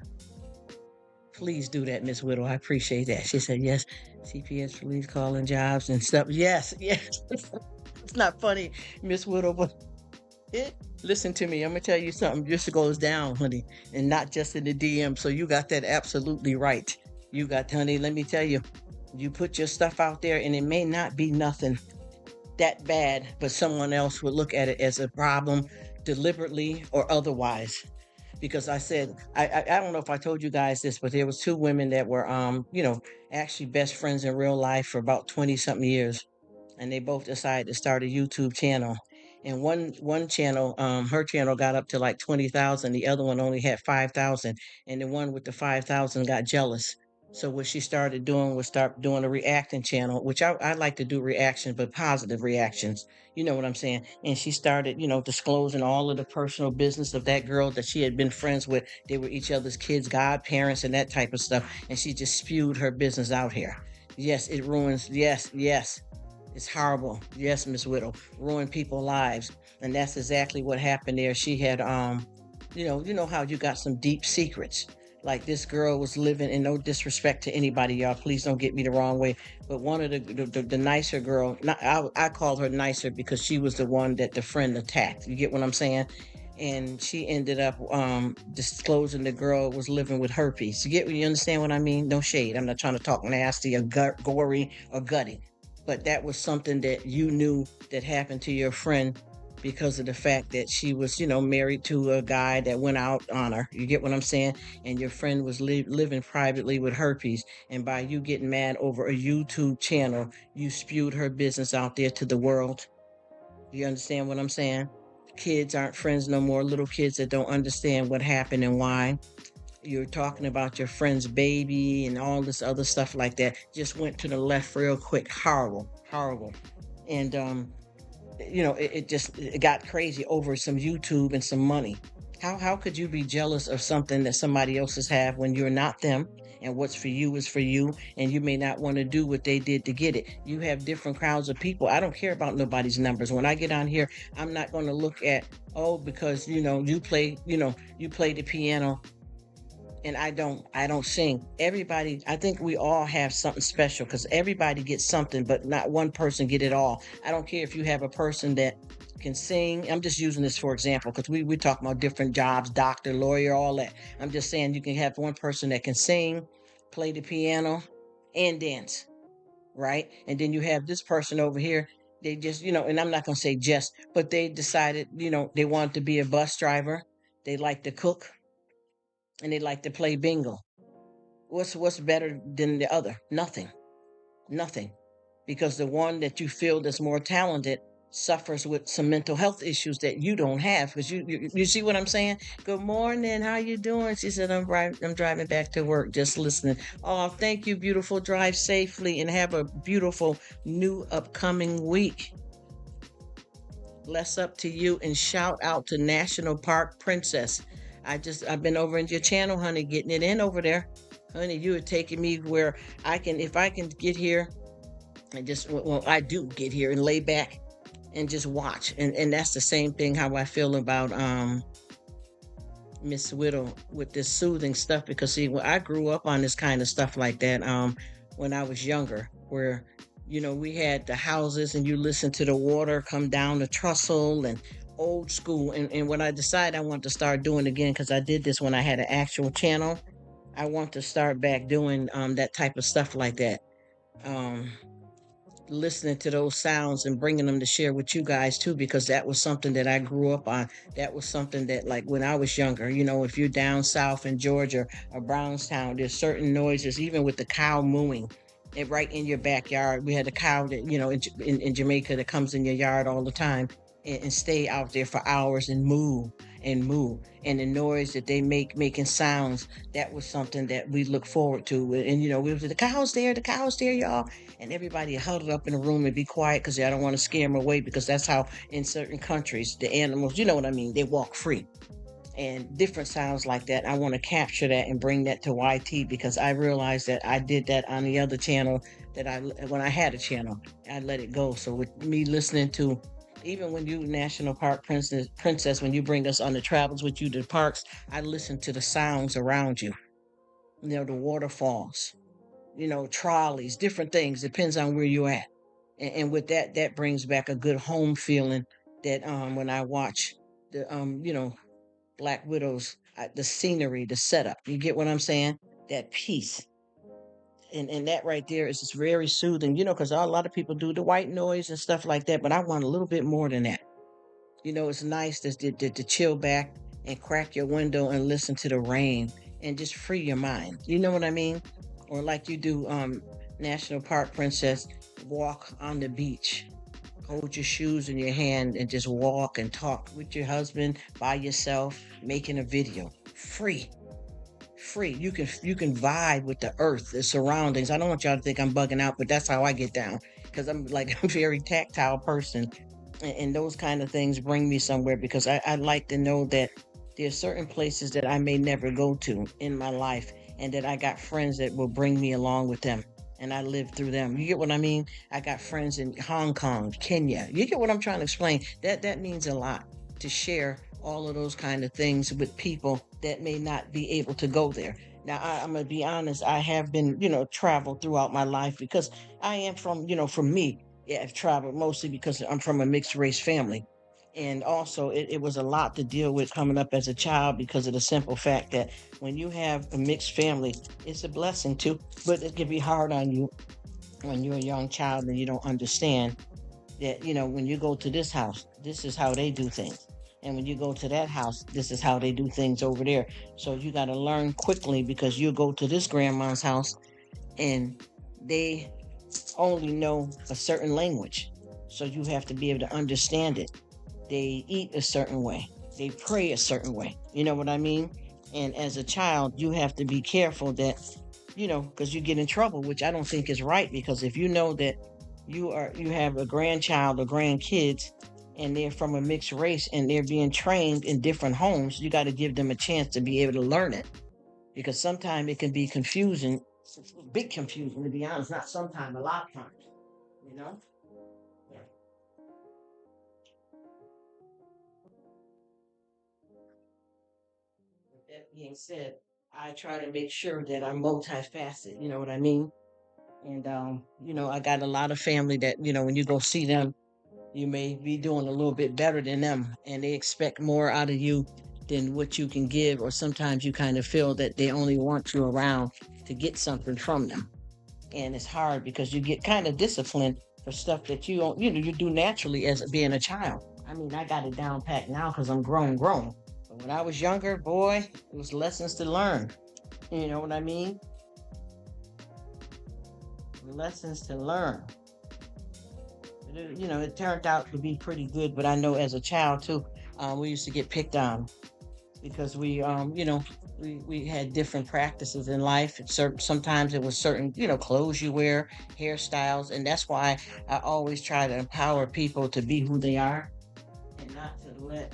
Please do that, Miss Whittle. I appreciate that. She said, yes, CPS police calling jobs and stuff. Yes, yes. It's not funny, Miss Whittle, but listen to me. I'm gonna tell you something. Just goes down, honey, and not just in the DM. So you got that absolutely right. You got, honey. Let me tell you, you put your stuff out there, and it may not be nothing that bad, but someone else would look at it as a problem, deliberately or otherwise. Because I said, I don't know if I told you guys this, but there was two women that were actually best friends in real life for about 20 something years, and they both decided to start a YouTube channel. And one channel, her channel got up to like 20,000. The other one only had 5,000, and the one with the 5,000 got jealous. So what she started doing was start doing a reacting channel, which I like to do reactions, but positive reactions. You know what I'm saying? And she started, disclosing all of the personal business of that girl that she had been friends with. They were each other's kids, godparents, and that type of stuff. And she just spewed her business out here. Yes, it ruins. Yes, yes. It's horrible. Yes, Miss Whittle, ruin people's lives. And that's exactly what happened there. She had you know how you got some deep secrets. Like this girl was living, in no disrespect to anybody, y'all, please don't get me the wrong way, but one of the nicer girl, not, I called her nicer because she was the one that the friend attacked. You get what I'm saying? And she ended up disclosing the girl was living with herpes. You understand what I mean? No shade. I'm not trying to talk nasty or gory or gutty, but that was something that you knew that happened to your friend because of the fact that she was, married to a guy that went out on her. You get what I'm saying? And your friend was living privately with herpes. And by you getting mad over a YouTube channel, you spewed her business out there to the world. You understand what I'm saying? Kids aren't friends no more. Little kids that don't understand what happened and why. You're talking about your friend's baby and all this other stuff like that. Just went to the left real quick. Horrible, horrible. And it got crazy over some YouTube and some money. How could you be jealous of something that somebody else's have when you're not them? And what's for you is for you, and you may not want to do what they did to get it. You have different crowds of people. I don't care about nobody's numbers. When I get on here, I'm not going to look at, oh, because you play the piano and I don't sing. Everybody, I think we all have something special because everybody gets something, but not one person get it all. I don't care if you have a person that can sing. I'm just using this for example because we talk about different jobs, doctor, lawyer, all that. I'm just saying you can have one person that can sing, play the piano, and dance, right? And then you have this person over here. They just, and I'm not going to say just, but they decided, they wanted to be a bus driver. They like to cook and they like to play bingo. What's better than the other? Nothing. Nothing. Because the one that you feel that's more talented suffers with some mental health issues that you don't have. Because you see what I'm saying? Good morning. How you doing? She said, I'm driving back to work, just listening. Oh, thank you, beautiful. Drive safely and have a beautiful new upcoming week. Bless up to you and shout out to National Park Princess. I've been over in your channel, honey, getting it in over there. Honey, you are taking me where if I can get here and just, well, I do get here and lay back and just watch. And that's the same thing how I feel about Miss Whittle with this soothing stuff, because see, when I grew up on this kind of stuff like that, when I was younger, where we had the houses and you listen to the water come down the trestle and old school. And when I decided I want to start doing again, because I did this when I had an actual channel, I want to start back doing that type of stuff like that. Listening to those sounds and bringing them to share with you guys too, because that was something that I grew up on. That was something that, like, when I was younger, if you're down south in Georgia or Brownstown, there's certain noises, even with the cow mooing and right in your backyard. We had a cow that, in Jamaica, that comes in your yard all the time and stay out there for hours and moo and moo. And the noise that they making sounds, that was something that we look forward to. And we was, the cow's there, y'all. And everybody huddled up in a room and be quiet because I don't want to scare them away, because that's how in certain countries the animals, you know what I mean, they walk free. And different sounds like that, I want to capture that and bring that to YT, because I realized that I did that on the other channel when I had a channel, I let it go. So with me listening to, even when you National Park Princess, when you bring us on the travels with you to the parks, I listen to the sounds around you. The waterfalls, trolleys, different things, depends on where you're at. And with that brings back a good home feeling that when I watch the Black Widows, the scenery, the setup, you get what I'm saying? That peace. And that right there is just very soothing, because a lot of people do the white noise and stuff like that, but I want a little bit more than that. It's nice to chill back and crack your window and listen to the rain and just free your mind. You know what I mean? Or like you do, National Park Princess, walk on the beach. Hold your shoes in your hand and just walk and talk with your husband, by yourself, making a video. Free. free. You can vibe with the earth, the surroundings. I don't want y'all to think I'm bugging out, but that's how I get down because I'm like a very tactile person, and those kind of things bring me somewhere because I like to know that there's certain places that I may never go to in my life, and that I got friends that will bring me along with them. And I live through them. You get what I mean? I got friends in Hong Kong, Kenya. You get what I'm trying to explain? That means a lot to share all of those kind of things with people that may not be able to go there. Now, I'm gonna be honest. I have been, traveled throughout my life because I am from, from me. Yeah, I've traveled mostly because I'm from a mixed race family. And also, it was a lot to deal with coming up as a child because of the simple fact that when you have a mixed family, it's a blessing too, but it can be hard on you when you're a young child and you don't understand that, when you go to this house, this is how they do things. And when you go to that house, this is how they do things over there. So you got to learn quickly because you go to this grandma's house and they only know a certain language. So you have to be able to understand it. They eat a certain way, they pray a certain way. You know what I mean? And as a child, you have to be careful that, because you get in trouble, which I don't think is right. Because if you know that you have a grandchild or grandkids and they're from a mixed race and they're being trained in different homes, you got to give them a chance to be able to learn it. Because sometimes it can be confusing, big confusion to be honest, not sometimes, a lot of times, you know? Yeah. With that being said, I try to make sure that I'm multifaceted, you know what I mean? And I got a lot of family that, when you go see them, you may be doing a little bit better than them and they expect more out of you than what you can give, or sometimes you kind of feel that they only want you around to get something from them. And it's hard because you get kind of disciplined for stuff that you don't, you do naturally as being a child. I mean, I got it down pat now because I'm grown. But when I was younger, boy, it was lessons to learn. You know what I mean? Lessons to learn. It turned out to be pretty good, but I know as a child too, we used to get picked on because we had different practices in life. Sometimes it was certain, clothes you wear, hairstyles, and that's why I always try to empower people to be who they are and not to let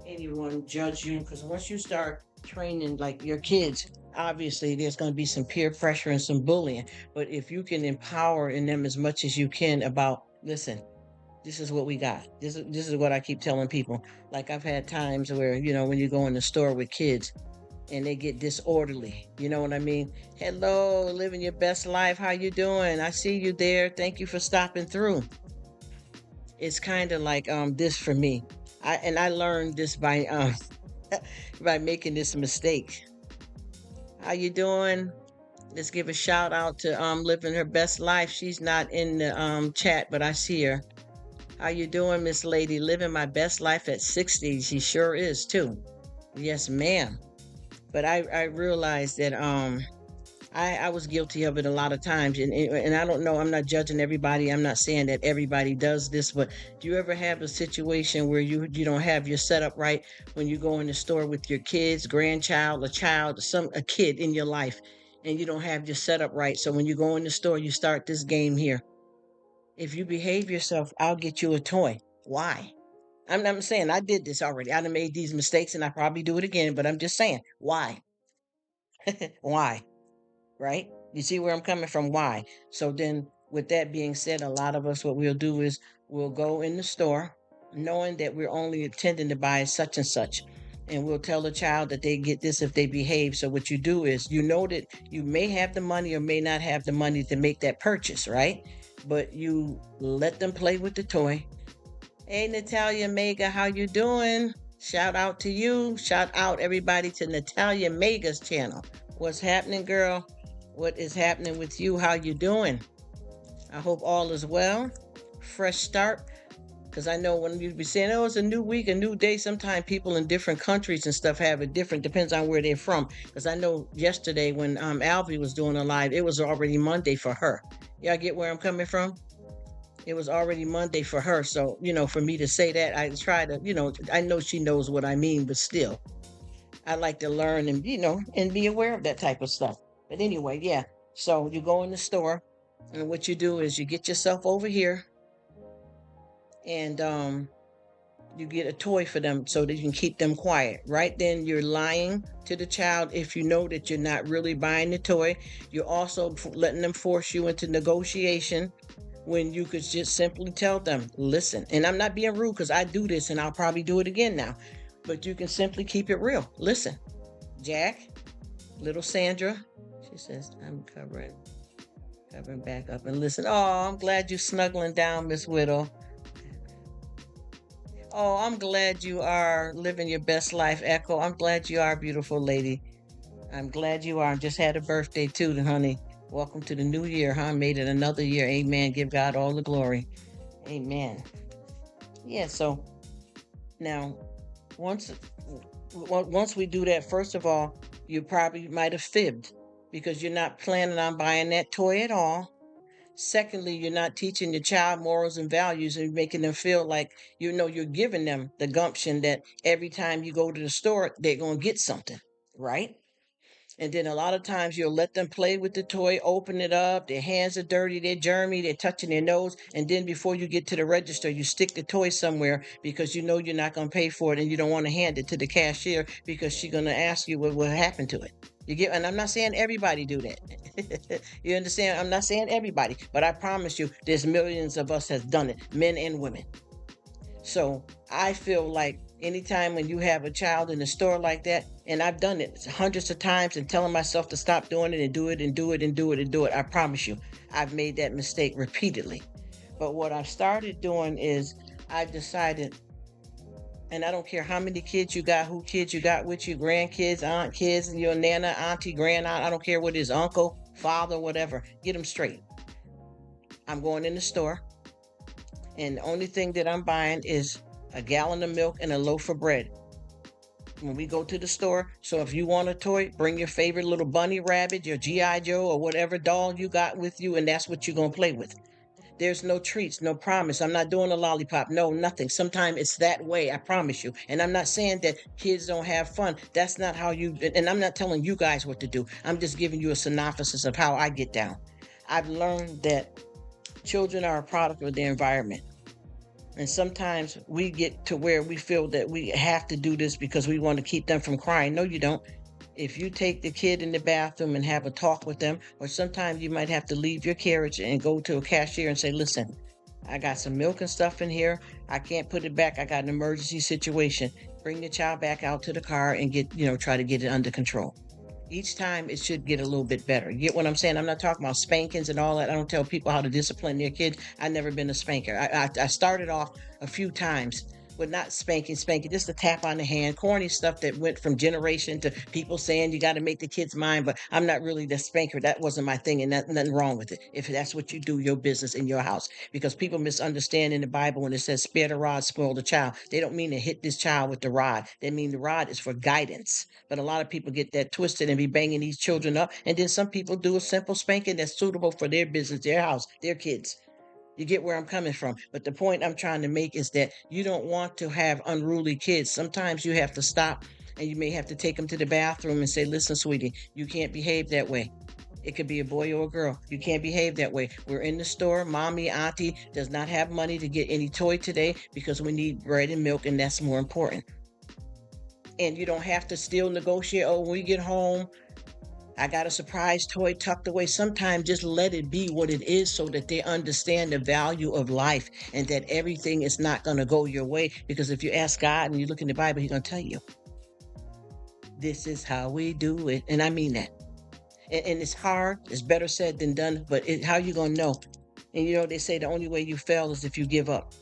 anyone judge you. Because once you start training like your kids, obviously there's going to be some peer pressure and some bullying. But if you can empower in them as much as you can about, listen, this is what we got. This is what I keep telling people. Like I've had times where, when you go in the store with kids and they get disorderly, you know what I mean? Hello, living your best life. How you doing? I see you there. Thank you for stopping through. It's kind of like this for me. I learned this by by making this mistake. How you doing? Let's give a shout out to living her best life. She's not in the chat, but I see her. How you doing, Miss Lady? Living my best life at 60. She sure is too. Yes, ma'am. But I realized that I was guilty of it a lot of times, and I don't know. I'm not judging everybody. I'm not saying that everybody does this, but do you ever have a situation where you don't have your setup right when you go in the store with your kids, grandchild, a child, a kid in your life, and you don't have your setup right? So when you go in the store, you start this game here. If you behave yourself, I'll get you a toy. Why? I'm saying I did this already. I done made these mistakes, and I probably do it again. But I'm just saying, why? Why? Right? You see where I'm coming from? Why? So then, with that being said, a lot of us, what we'll do is we'll go in the store knowing that we're only intending to buy such and such. And we'll tell the child that they get this if they behave. So, what you do is you know that you may have the money or may not have the money to make that purchase, right? But you let them play with the toy. Hey, Natalia Mega, how you doing? Shout out to you. Shout out everybody to Natalia Mega's channel. What's happening, girl? What is happening with you? How you doing? I hope all is well. Fresh start. Because I know when you be saying, oh, it's a new week, a new day, sometimes people in different countries and stuff have it different, depends on where they're from. Because I know yesterday when Alvy was doing a live, it was already Monday for her. Y'all get where I'm coming from? It was already Monday for her. So, for me to say that, I try to, I know she knows what I mean, but still. I like to learn and, and be aware of that type of stuff. But anyway, yeah. So you go in the store, and what you do is you get yourself over here, and you get a toy for them so that you can keep them quiet. Right then, you're lying to the child if you know that you're not really buying the toy. You're also letting them force you into negotiation when you could just simply tell them, listen, and I'm not being rude because I do this and I'll probably do it again now, but you can simply keep it real. Listen, Jack, little Sandra, she says, I'm covering back up and listen. Oh, I'm glad you're snuggling down, Miss Whittle. Oh, I'm glad you are living your best life, Echo. I'm glad you are, beautiful lady. I'm glad you are. Just had a birthday too, honey. Welcome to the new year, huh? Made it another year. Amen. Give God all the glory. Amen. Yeah, so now once we do that, first of all, you probably might have fibbed because you're not planning on buying that toy at all. Secondly, you're not teaching your child morals and values and making them feel like you're giving them the gumption that every time you go to the store, they're going to get something, right? And then a lot of times you'll let them play with the toy, open it up, their hands are dirty, they're germy, they're touching their nose. And then before you get to the register, you stick the toy somewhere because you know you're not going to pay for it and you don't want to hand it to the cashier because she's going to ask you what happened to it. You get, and I'm not saying everybody do that. You understand? I'm not saying everybody, but I promise you, there's millions of us has done it, men and women. So I feel like anytime when you have a child in the store like that, and I've done it hundreds of times and telling myself to stop doing it and do it and do it and do it and do it, I promise you, I've made that mistake repeatedly. But what I've started doing is I've decided, and I don't care how many kids you got, who kids you got with you, grandkids, aunt kids, and your nana, auntie, grand aunt, I don't care what it is, uncle, father, whatever, get them straight. I'm going in the store, and the only thing that I'm buying is a gallon of milk and a loaf of bread. When we go to the store, so if you want a toy, bring your favorite little bunny rabbit, your G.I. Joe, or whatever doll you got with you, and that's what you're going to play with. There's no treats, no promise. I'm not doing a lollipop. No, nothing. Sometimes it's that way, I promise you. And I'm not saying that kids don't have fun. That's not how you, and I'm not telling you guys what to do. I'm just giving you a synopsis of how I get down. I've learned that children are a product of their environment. And sometimes we get to where we feel that we have to do this because we want to keep them from crying. No, you don't. If you take the kid in the bathroom and have a talk with them, or sometimes you might have to leave your carriage and go to a cashier and say, listen, I got some milk and stuff in here. I can't put it back. I got an emergency situation. Bring the child back out to the car and try to get it under control. Each time it should get a little bit better. You get what I'm saying? I'm not talking about spankings and all that. I don't tell people how to discipline their kids. I've never been a spanker. I started off a few times, but not spanking, just a tap on the hand, corny stuff that went from generation to people saying you got to make the kids mind, but I'm not really the spanker. That wasn't my thing, and nothing wrong with it. If that's what you do, your business in your house, because people misunderstand in the Bible when it says spare the rod, spoil the child. They don't mean to hit this child with the rod. They mean the rod is for guidance. But a lot of people get that twisted and be banging these children up. And then some people do a simple spanking that's suitable for their business, their house, their kids. You get where I'm coming from. But the point I'm trying to make is that you don't want to have unruly kids. Sometimes you have to stop and you may have to take them to the bathroom and say, listen, sweetie, you can't behave that way. It could be a boy or a girl. You can't behave that way. We're in the store. Mommy, auntie does not have money to get any toy today because we need bread and milk, and that's more important. And you don't have to still negotiate. Oh, when we get home, I got a surprise toy tucked away. Sometimes just let it be what it is so that they understand the value of life and that everything is not going to go your way. Because if you ask God and you look in the Bible, He's going to tell you, this is how we do it. And I mean that. And it's hard. It's better said than done. But how you going to know? And they say the only way you fail is if you give up,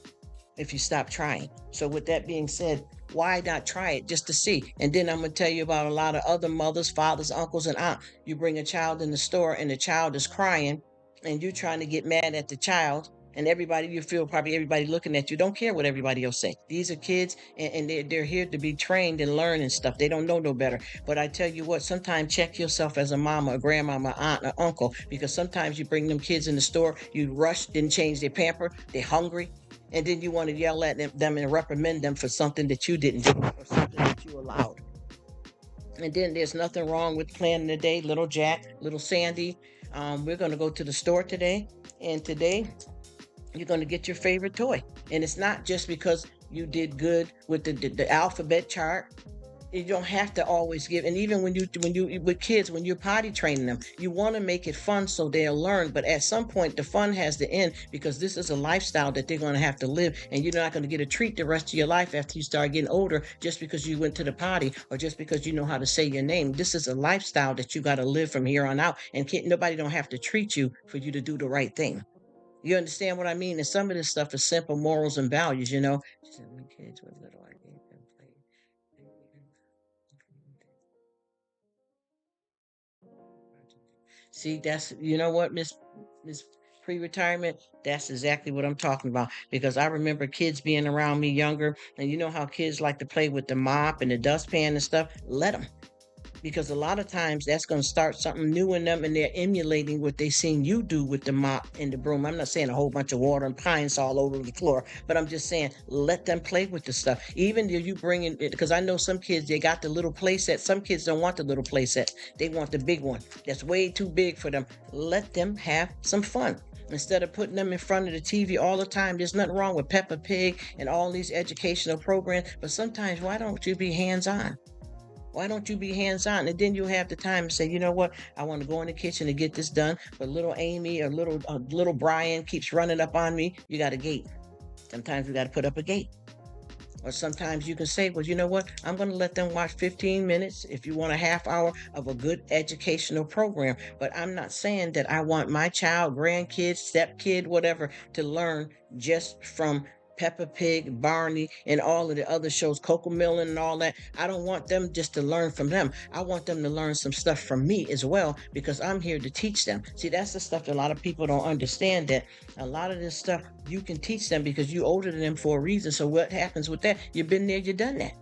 if you stop trying. So with that being said, why not try it just to see? And then I'm going to tell you about a lot of other mothers, fathers, uncles, and aunts. You bring a child in the store and the child is crying and you're trying to get mad at the child, and you feel probably everybody looking at you don't care what everybody else say. These are kids, and they're here to be trained and learn and stuff. They don't know no better. But I tell you what, sometimes check yourself as a mama, a grandmama, aunt, or uncle, because sometimes you bring them kids in the store, you rush, didn't change their pamper, they're hungry, and then you want to yell at them and reprimand them for something that you didn't do or something that you allowed. And then there's nothing wrong with planning the day. Little Jack, little Sandy, we're going to go to the store today. And today you're going to get your favorite toy. And it's not just because you did good with the alphabet chart. You don't have to always give. And even when you with kids, when you're potty training them, you want to make it fun so they'll learn. But at some point the fun has to end, because this is a lifestyle that they're going to have to live, and you're not going to get a treat the rest of your life after you start getting older just because you went to the potty or just because you know how to say your name. This is a lifestyle that you got to live from here on out, and nobody don't have to treat you for you to do the right thing. You understand what I mean? And some of this stuff is simple morals and values, you know. She said, when kids were little, I gave them play. See, that's, you know what, Miss Pre-retirement, that's exactly what I'm talking about. Because I remember kids being around me younger, and you know how kids like to play with the mop and the dustpan and stuff. Let them, because a lot of times that's going to start something new in them, and they're emulating what they seen you do with the mop and the broom. I'm not saying a whole bunch of water and pines all over the floor, but I'm just saying let them play with the stuff. Even if you bring in, because I know some kids, they got the little play set. Some kids don't want the little play set, they want the big one that's way too big for them. Let them have some fun instead of putting them in front of the TV all the time. There's nothing wrong with Peppa Pig and all these educational programs, but sometimes why don't you be hands-on? Why don't you be hands-on? And then you'll have the time to say, you know what? I want to go in the kitchen and get this done. But little Amy or little Brian keeps running up on me. You got a gate. Sometimes we got to put up a gate. Or sometimes you can say, well, you know what? I'm going to let them watch 15 minutes if you want a half hour of a good educational program. But I'm not saying that I want my child, grandkids, stepkid, whatever, to learn just from Peppa Pig, Barney, and all of the other shows, Coco Melon and all that. I don't want them just to learn from them. I want them to learn some stuff from me as well, because I'm here to teach them. See, that's the stuff that a lot of people don't understand, that a lot of this stuff you can teach them because you older than them for a reason. So what happens with that? You've been there, you've done that.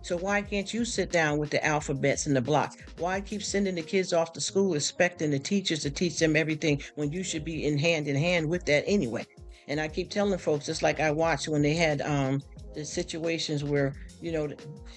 So why can't you sit down with the alphabets and the blocks? Why keep sending the kids off to school expecting the teachers to teach them everything when you should be in hand with that anyway? And I keep telling folks, just like I watched when they had the situations where, you know,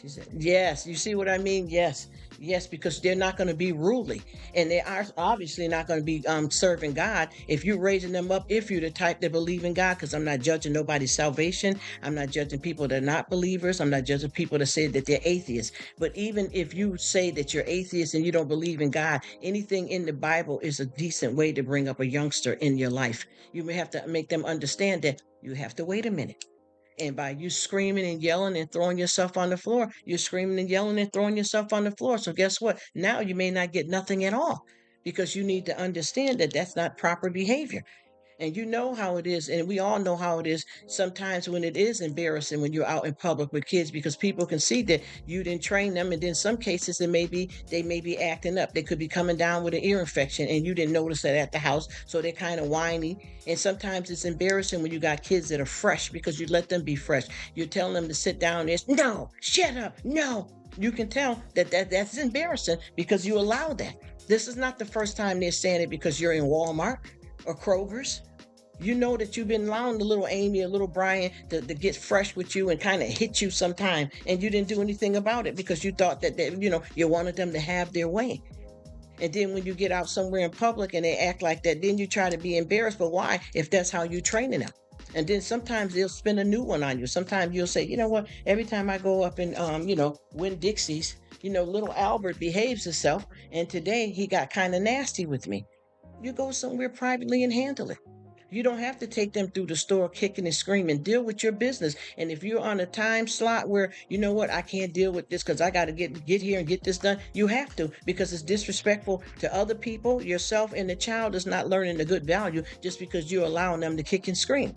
she said, yes, you see what I mean? Yes, yes, because they're not going to be ruly, and they are obviously not going to be serving God if you're raising them up, if you're the type that believe in God. Because I'm not judging nobody's salvation. I'm not judging people that are not believers. I'm not judging people that say that they're atheists. But even if you say that you're atheist and you don't believe in God, anything in the Bible is a decent way to bring up a youngster in your life. You may have to make them understand that you have to wait a minute. And by you screaming and yelling and throwing yourself on the floor, you're screaming and yelling and throwing yourself on the floor. So guess what? Now you may not get nothing at all, because you need to understand that that's not proper behavior. And you know how it is, and we all know how it is sometimes when it is embarrassing when you're out in public with kids, because people can see that you didn't train them, and then some cases they may be acting up. They could be coming down with an ear infection and you didn't notice that at the house, so they're kind of whiny. And sometimes it's embarrassing when you got kids that are fresh, because you let them be fresh. You're telling them to sit down. There's no, shut up, no. You can tell that's embarrassing because you allow that. This is not the first time they're saying it because you're in Walmart or Kroger's. You know that you've been allowing the little Amy or little Brian to get fresh with you and kind of hit you sometime, and you didn't do anything about it because you thought that you wanted them to have their way. And then when you get out somewhere in public and they act like that, then you try to be embarrassed. But why, if that's how you're training them? And then sometimes they'll spin a new one on you. Sometimes you'll say, you know what, every time I go up and win Dixie's, little Albert behaves himself, and today he got kind of nasty with me. You go somewhere privately and handle it. You don't have to take them through the store kicking and screaming. Deal with your business. And if you're on a time slot where, you know what, I can't deal with this because I got to get here and get this done, you have to, because it's disrespectful to other people. Yourself and the child is not learning the good value just because you're allowing them to kick and scream.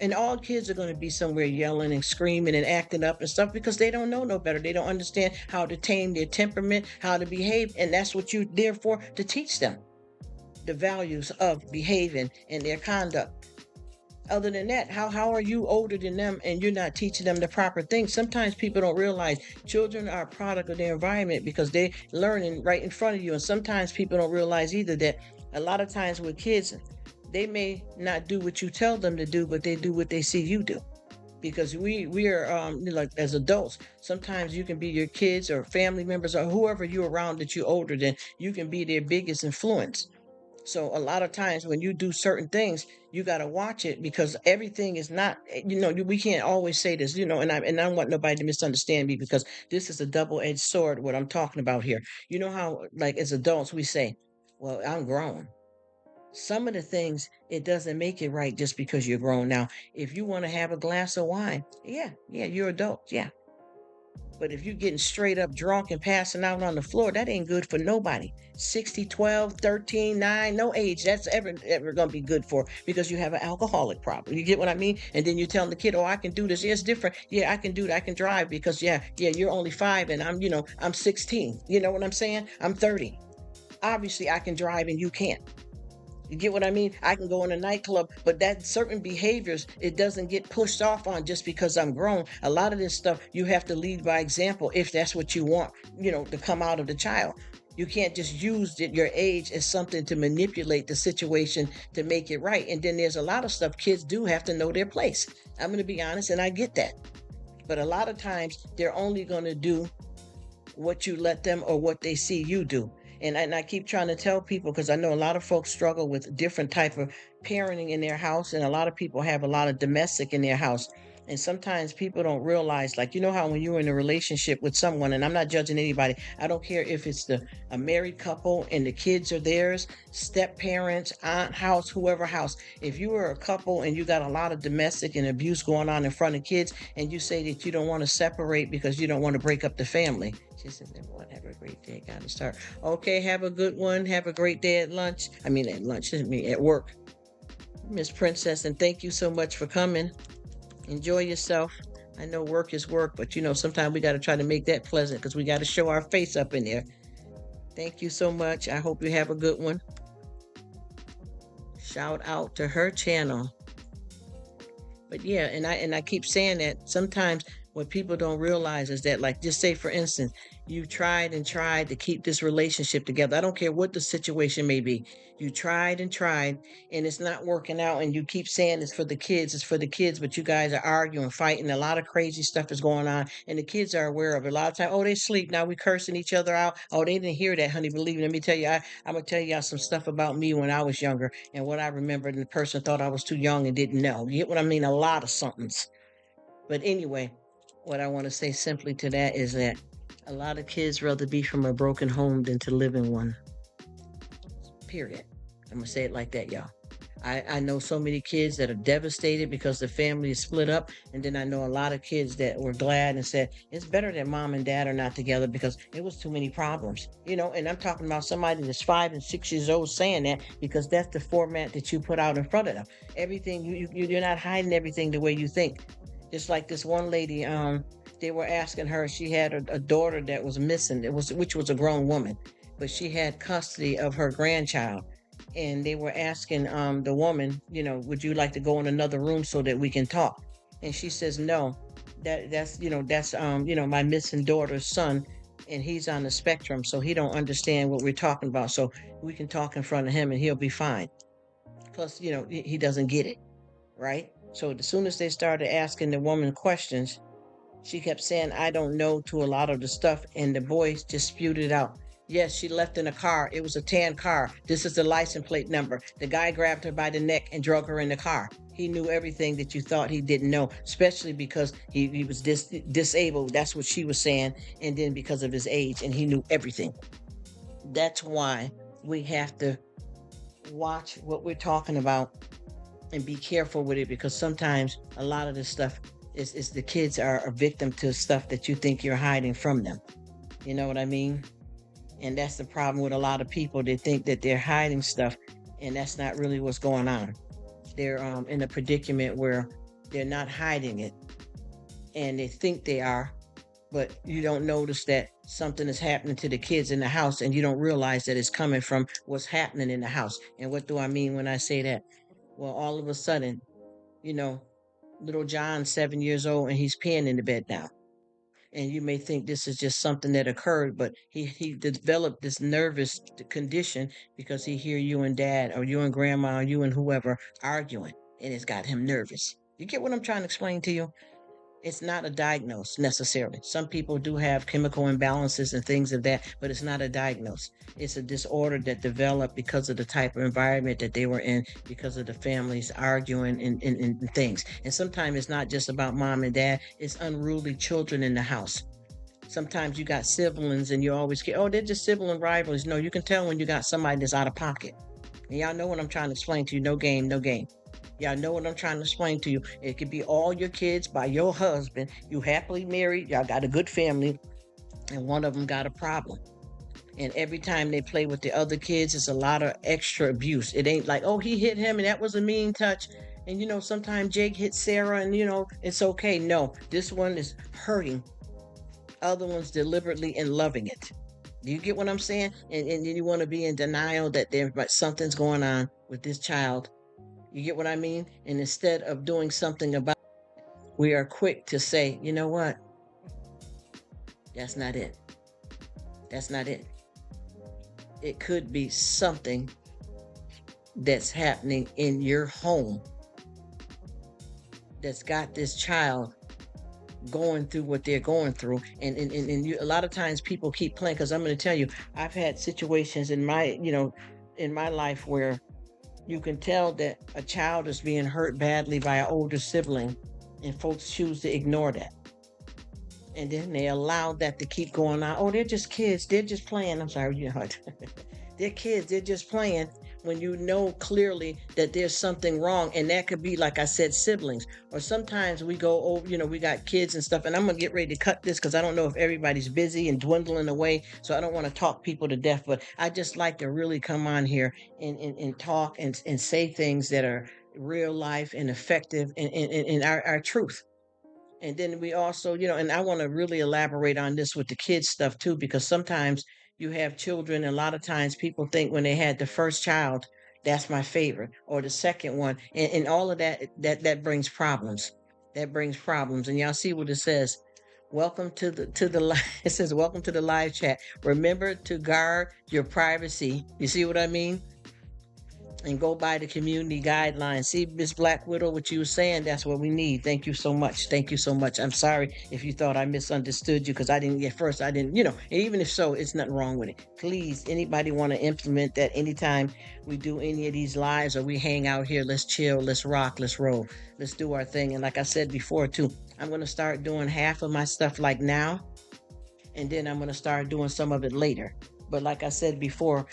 And all kids are going to be somewhere yelling and screaming and acting up and stuff because they don't know no better. They don't understand how to tame their temperament, how to behave. And that's what you're there for, to teach them the values of behaving and their conduct. Other than that, how are you older than them and you're not teaching them the proper things? Sometimes people don't realize children are a product of their environment because they're learning right in front of you. And sometimes people don't realize either that a lot of times with kids, they may not do what you tell them to do, but they do what they see you do. because we are like as adults, sometimes you can be your kids or family members or whoever you're around that you're older than, you can be their biggest influence. So a lot of times when you do certain things, you got to watch it, because everything is not, we can't always say this, and I don't want nobody to misunderstand me, because this is a double-edged sword, what I'm talking about here. You know how, like, as adults, we say, well, I'm grown. Some of the things, it doesn't make it right just because you're grown. Now, if you want to have a glass of wine, yeah, yeah, you're adult, yeah. But if you're getting straight up drunk and passing out on the floor, that ain't good for nobody. 60, 12, 13, 9, no age that's ever going to be good for, because you have an alcoholic problem. You get what I mean? And then you're telling the kid, oh, I can do this. Yeah, it's different. Yeah, I can do that. I can drive because, yeah, you're only 5 and I'm 16. You know what I'm saying? I'm 30. Obviously, I can drive and you can't. You get what I mean? I can go in a nightclub, but that certain behaviors, it doesn't get pushed off on just because I'm grown. A lot of this stuff, you have to lead by example if that's what you want, to come out of the child. You can't just use your age as something to manipulate the situation to make it right. And then there's a lot of stuff kids do have to know their place. I'm going to be honest, and I get that. But a lot of times, they're only going to do what you let them or what they see you do. And I keep trying to tell people, because I know a lot of folks struggle with different type of parenting in their house, and a lot of people have a lot of domestic in their house. And sometimes people don't realize, like, how when you're in a relationship with someone, and I'm not judging anybody, I don't care if it's a married couple and the kids are theirs, step parents, aunt house, whoever house. If you are a couple and you got a lot of domestic and abuse going on in front of kids, and you say that you don't want to separate because you don't want to break up the family. She says, everyone have a great day. Got to start. Okay, have a good one. Have a great day at lunch. I mean, at lunch, at work. Miss Princess, and thank you so much for coming. Enjoy yourself. I know work is work, but sometimes we got to try to make that pleasant, because we got to show our face up in there. Thank you so much. I hope you have a good one. Shout out to her channel. But yeah, and I keep saying that sometimes what people don't realize is that, like, just say for instance, you tried and tried to keep this relationship together. I don't care what the situation may be. You tried and tried, and it's not working out, and you keep saying it's for the kids, but you guys are arguing, fighting, a lot of crazy stuff is going on, and the kids are aware of it. A lot of time, oh, they sleep now, we cursing each other out. Oh, they didn't hear that, honey. Believe me, let me tell you, I'm gonna tell y'all some stuff about me when I was younger, and what I remember, and the person thought I was too young and didn't know. You get what I mean? A lot of somethings. But anyway, what I want to say simply to that is that a lot of kids rather be from a broken home than to live in one. Period. I'm going to say it like that, y'all. I know so many kids that are devastated because the family is split up. And then I know a lot of kids that were glad and said, it's better that mom and dad are not together because it was too many problems. And I'm talking about somebody that's 5 and 6 years old saying that, because that's the format that you put out in front of them. Everything, you're not hiding everything the way you think. Just like this one lady, they were asking her, she had a daughter that was missing, which was a grown woman, but she had custody of her grandchild. And they were asking the woman, would you like to go in another room so that we can talk? And she says, no, that's my missing daughter's son, and he's on the spectrum, so he don't understand what we're talking about. So we can talk in front of him and he'll be fine. Plus, he doesn't get it, right? So as soon as they started asking the woman questions, she kept saying, I don't know, to a lot of the stuff, and the boys just spewed it out. Yes, she left in a car. It was a tan car. This is the license plate number. The guy grabbed her by the neck and drug her in the car. He knew everything that you thought he didn't know, especially because he was disabled. That's what she was saying. And then because of his age, and he knew everything. That's why we have to watch what we're talking about and be careful with it, because sometimes a lot of this stuff is the kids are a victim to stuff that you think you're hiding from them. You know what I mean? And that's the problem with a lot of people. They think that they're hiding stuff, and that's not really what's going on. They're in a predicament where they're not hiding it, and they think they are, but you don't notice that something is happening to the kids in the house, and you don't realize that it's coming from what's happening in the house. And what do I mean when I say that? Well, all of a sudden, you know, little John, 7 years old, and he's peeing in the bed now. And you may think this is just something that occurred, but he developed this nervous condition because he hear you and dad, or you and grandma, or you and whoever arguing, and it's got him nervous. You get what I'm trying to explain to you? It's not a diagnosis necessarily. Some people do have chemical imbalances and things of that, but it's not a diagnosis. It's a disorder that developed because of the type of environment that they were in, because of the families arguing and things. And sometimes it's not just about mom and dad, it's unruly children in the house. Sometimes you got siblings and you always get, oh, they're just sibling rivalries. No, you can tell when you got somebody that's out of pocket. And y'all know what I'm trying to explain to you. No game, no game. Y'all know what I'm trying to explain to you. It could be all your kids by your husband. You happily married. Y'all got a good family. And one of them got a problem. And every time they play with the other kids, it's a lot of extra abuse. It ain't like, oh, he hit him and that was a mean touch. And sometimes Jake hit Sarah and it's okay. No, this one is hurting other ones deliberately and loving it. Do you get what I'm saying? And you want to be in denial that something's going on with this child. You get what I mean? And instead of doing something about it, we are quick to say, you know what? That's not it. That's not it. It could be something that's happening in your home that's got this child going through what they're going through. And a lot of times people keep playing, because I'm going to tell you, I've had situations in my life where you can tell that a child is being hurt badly by an older sibling, and folks choose to ignore that. And then they allow that to keep going on. Oh, they're just kids. They're just playing. I'm sorry, they're kids. They're just playing, when you know clearly that there's something wrong. And that could be, like I said, siblings. Or sometimes we go over, we got kids and stuff. And I'm going to get ready to cut this because I don't know if everybody's busy and dwindling away. So I don't want to talk people to death. But I just like to really come on here and talk and say things that are real life and effective and our truth. And then we also, and I want to really elaborate on this with the kids stuff too, because sometimes you have children, and a lot of times people think when they had the first child, that's my favorite, or the second one, and all of that brings problems. That brings problems. And y'all see what it says. Welcome to the live. It says, welcome to the live chat. Remember to guard your privacy. You see what I mean? And go by the community guidelines. See, Miss Black Widow, what you were saying, that's what we need. Thank you so much. Thank you so much. I'm sorry if you thought I misunderstood you, because I didn't get first. I didn't, and even if so, it's nothing wrong with it. Please, anybody want to implement that anytime we do any of these lives or we hang out here, let's chill, let's rock, let's roll, let's do our thing. And like I said before too, I'm going to start doing half of my stuff like now, and then I'm going to start doing some of it later. But like I said before,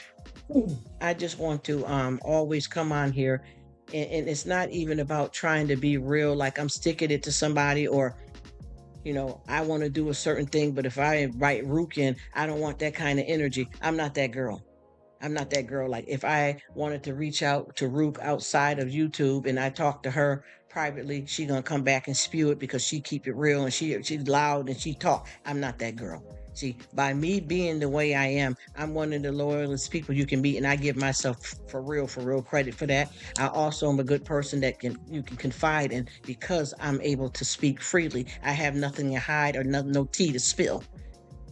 I just want to always come on here, and it's not even about trying to be real, like I'm sticking it to somebody, or I want to do a certain thing, but if I invite Rruk in, I don't want that kind of energy. I'm not that girl. I'm not that girl. Like, if I wanted to reach out to Rruk outside of YouTube and I talk to her privately, she gonna come back and spew it because she keep it real and she's loud and she talk. I'm not that girl. See, by me being the way I am, I'm one of the loyalest people you can meet, and I give myself for real credit for that. I also am a good person that you can confide in, because I'm able to speak freely. I have nothing to hide or no tea to spill.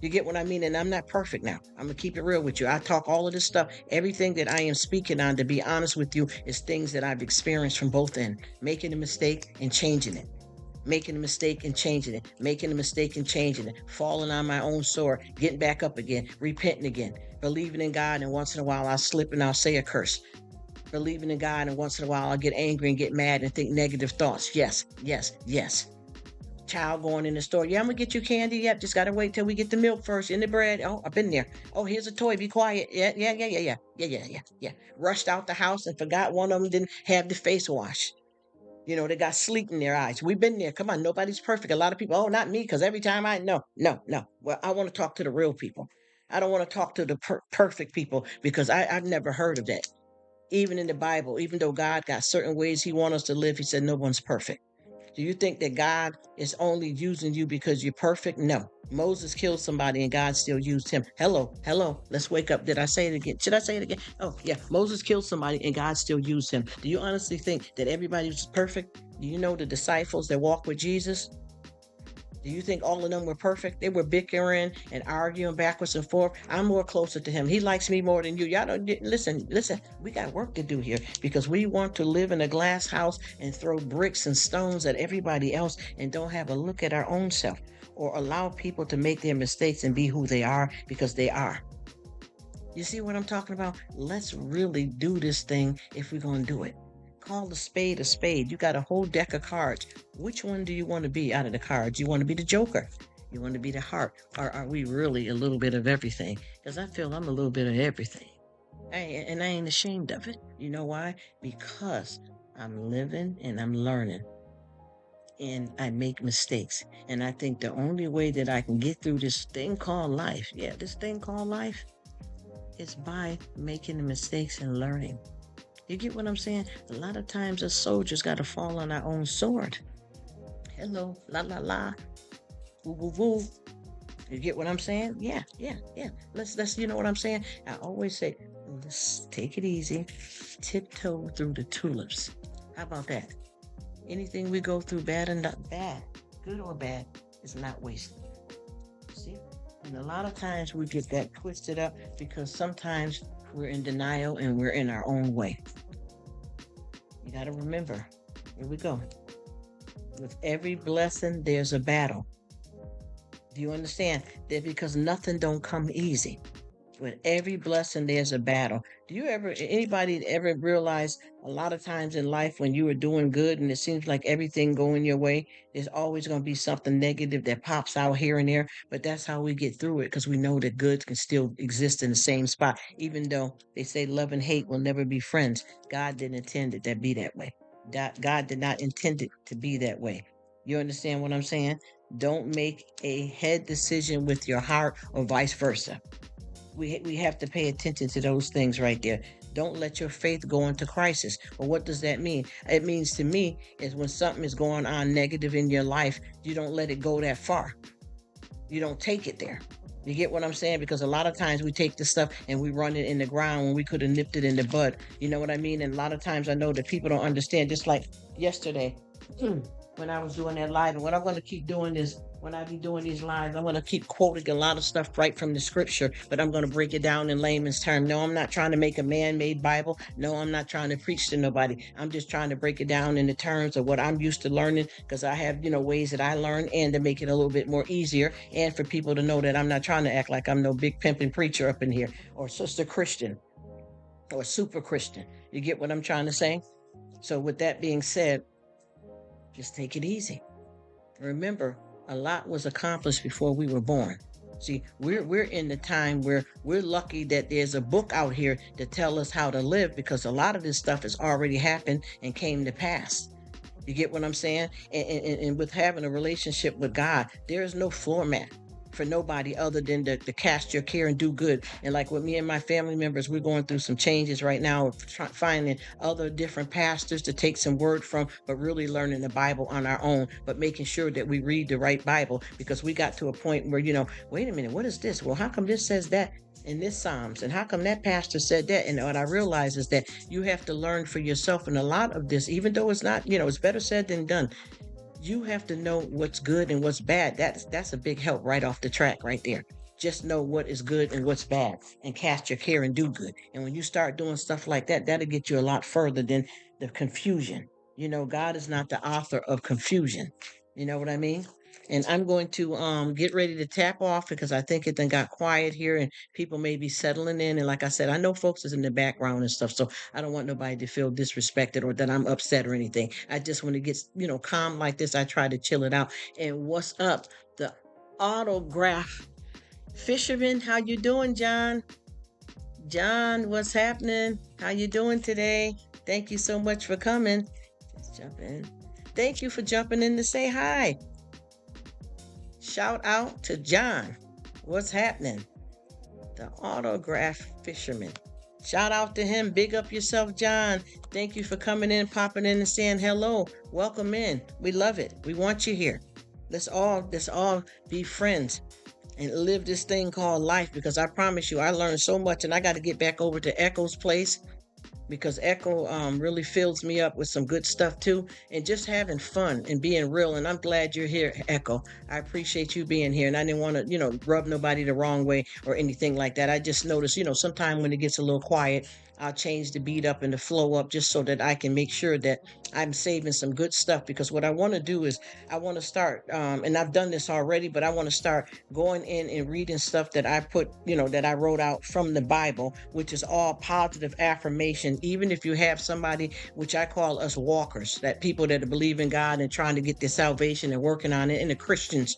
You get what I mean? And I'm not perfect now. I'm going to keep it real with you. I talk all of this stuff. Everything that I am speaking on, to be honest with you, is things that I've experienced from both ends. Making a mistake and changing it. Making a mistake and changing it. Making a mistake and changing it. Falling on my own sword. Getting back up again. Repenting again. Believing in God, and once in a while I'll slip and I'll say a curse. Believing in God, and once in a while I'll get angry and get mad and think negative thoughts. Yes, yes, yes. Child going in the store. Yeah, I'm gonna get you candy. Yep, just gotta wait till we get the milk first and the bread. Oh, I've been there. Oh, here's a toy. Be quiet. Yeah. Rushed out the house and forgot one of them didn't have the face wash. They got sleep in their eyes. We've been there. Come on, nobody's perfect. A lot of people, oh, not me, because every time no. Well, I want to talk to the real people. I don't want to talk to the perfect people, because I've never heard of that. Even in the Bible, even though God got certain ways he wants us to live, he said no one's perfect. Do you think that God is only using you because you're perfect? No. Moses killed somebody and God still used him. Hello. Let's wake up. Did I say it again? Should I say it again? Oh, yeah. Moses killed somebody and God still used him. Do you honestly think that everybody was perfect? Do you know the disciples that walked with Jesus? Do you think all of them were perfect? They were bickering and arguing backwards and forth. I'm more closer to him. He likes me more than you. Y'all don't listen. We got work to do here because we want to live in a glass house and throw bricks and stones at everybody else and don't have a look at our own self or allow people to make their mistakes and be who they are because they are. You see what I'm talking about? Let's really do this thing if we're going to do it. Call the spade a spade. You got a whole deck of cards. Which one do you want to be out of the cards? You want to be the Joker? You want to be the heart? Or are we really a little bit of everything? Because I feel I'm a little bit of everything. And I ain't ashamed of it. You know why? Because I'm living and I'm learning. And I make mistakes. And I think the only way that I can get through this thing called life, this thing called life, is by making the mistakes and learning. You get what I'm saying? A lot of times us soldiers got to fall on our own sword. Hello, la la la, woo woo woo. You get what I'm saying? Yeah. Let's you know what I'm saying? I always say, let's take it easy, tiptoe through the tulips. How about that? Anything we go through, bad and not bad, good or bad, is not wasted. See? And a lot of times we get that twisted up because sometimes we're in denial and we're in our own way. You got to remember, here we go. With every blessing, there's a battle. Do you understand? That because nothing don't come easy. With every blessing, there's a battle. Do you anybody ever realize a lot of times in life when you are doing good and it seems like everything going your way, there's always going to be something negative that pops out here and there. But that's how we get through it because we know that good can still exist in the same spot. Even though they say love and hate will never be friends, God didn't intend it to be that way. God did not intend it to be that way. You understand what I'm saying? Don't make a head decision with your heart or vice versa. We have to pay attention to those things right there. Don't let your faith go into crisis. Well, what does that mean? It means to me is when something is going on negative in your life, you don't let it go that far. You don't take it there. You get what I'm saying? Because a lot of times we take this stuff and we run it in the ground when we could have nipped it in the bud. You know what I mean? And a lot of times I know that people don't understand. Just like yesterday, when I was doing that live, and what I'm going to keep doing is when I be doing these lives, I'm going to keep quoting a lot of stuff right from the scripture, but I'm going to break it down in layman's term. No, I'm not trying to make a man-made Bible. No, I'm not trying to preach to nobody. I'm just trying to break it down in the terms of what I'm used to learning because I have, ways that I learn and to make it a little bit more easier and for people to know that I'm not trying to act like I'm no big pimping preacher up in here or sister Christian or super Christian. You get what I'm trying to say? So with that being said, just take it easy. Remember, a lot was accomplished before we were born. See, we're in the time where we're lucky that there's a book out here to tell us how to live because a lot of this stuff has already happened and came to pass. You get what I'm saying? And with having a relationship with God, there is no floor mat for nobody other than to cast your care and do good. And like with me and my family members, we're going through some changes right now, finding other different pastors to take some word from, but really learning the Bible on our own, but making sure that we read the right Bible because we got to a point where, wait a minute, what is this? Well, how come this says that in this Psalms? And how come that pastor said that? And what I realize is that you have to learn for yourself. And a lot of this, even though it's not, it's better said than done. You have to know what's good and what's bad. That's a big help right off the track right there. Just know what is good and what's bad and cast your care and do good. And when you start doing stuff like that, that'll get you a lot further than the confusion. God is not the author of confusion. You know what I mean? And I'm going to get ready to tap off because I think it then got quiet here and people may be settling in. And like I said, I know folks is in the background and stuff, so I don't want nobody to feel disrespected or that I'm upset or anything. I just want to get calm like this. I try to chill it out. And what's up? The autograph fisherman, how you doing, John? John, what's happening? How you doing today? Thank you so much for coming. Let's jump in. Thank you for jumping in to say hi. Shout out to John. What's happening? The autograph fisherman. Shout out to him. Big up yourself, John. Thank you for coming in, popping in and saying hello. Welcome in. We love it. We want you here. Let's all be friends and live this thing called life because I promise you, I learned so much and I got to get back over to Echo's place because Echo really fills me up with some good stuff too, and just having fun and being real. And I'm glad you're here, Echo. I appreciate you being here, and I didn't want to, rub nobody the wrong way or anything like that. I just noticed, sometime when it gets a little quiet, I'll change the beat up and the flow up just so that I can make sure that I'm saving some good stuff. Because what I want to do is I want to start, and I've done this already, but I want to start going in and reading stuff that I put, that I wrote out from the Bible, which is all positive affirmation. Even if you have somebody, which I call us walkers, that people that believe in God and trying to get their salvation and working on it, and the Christians,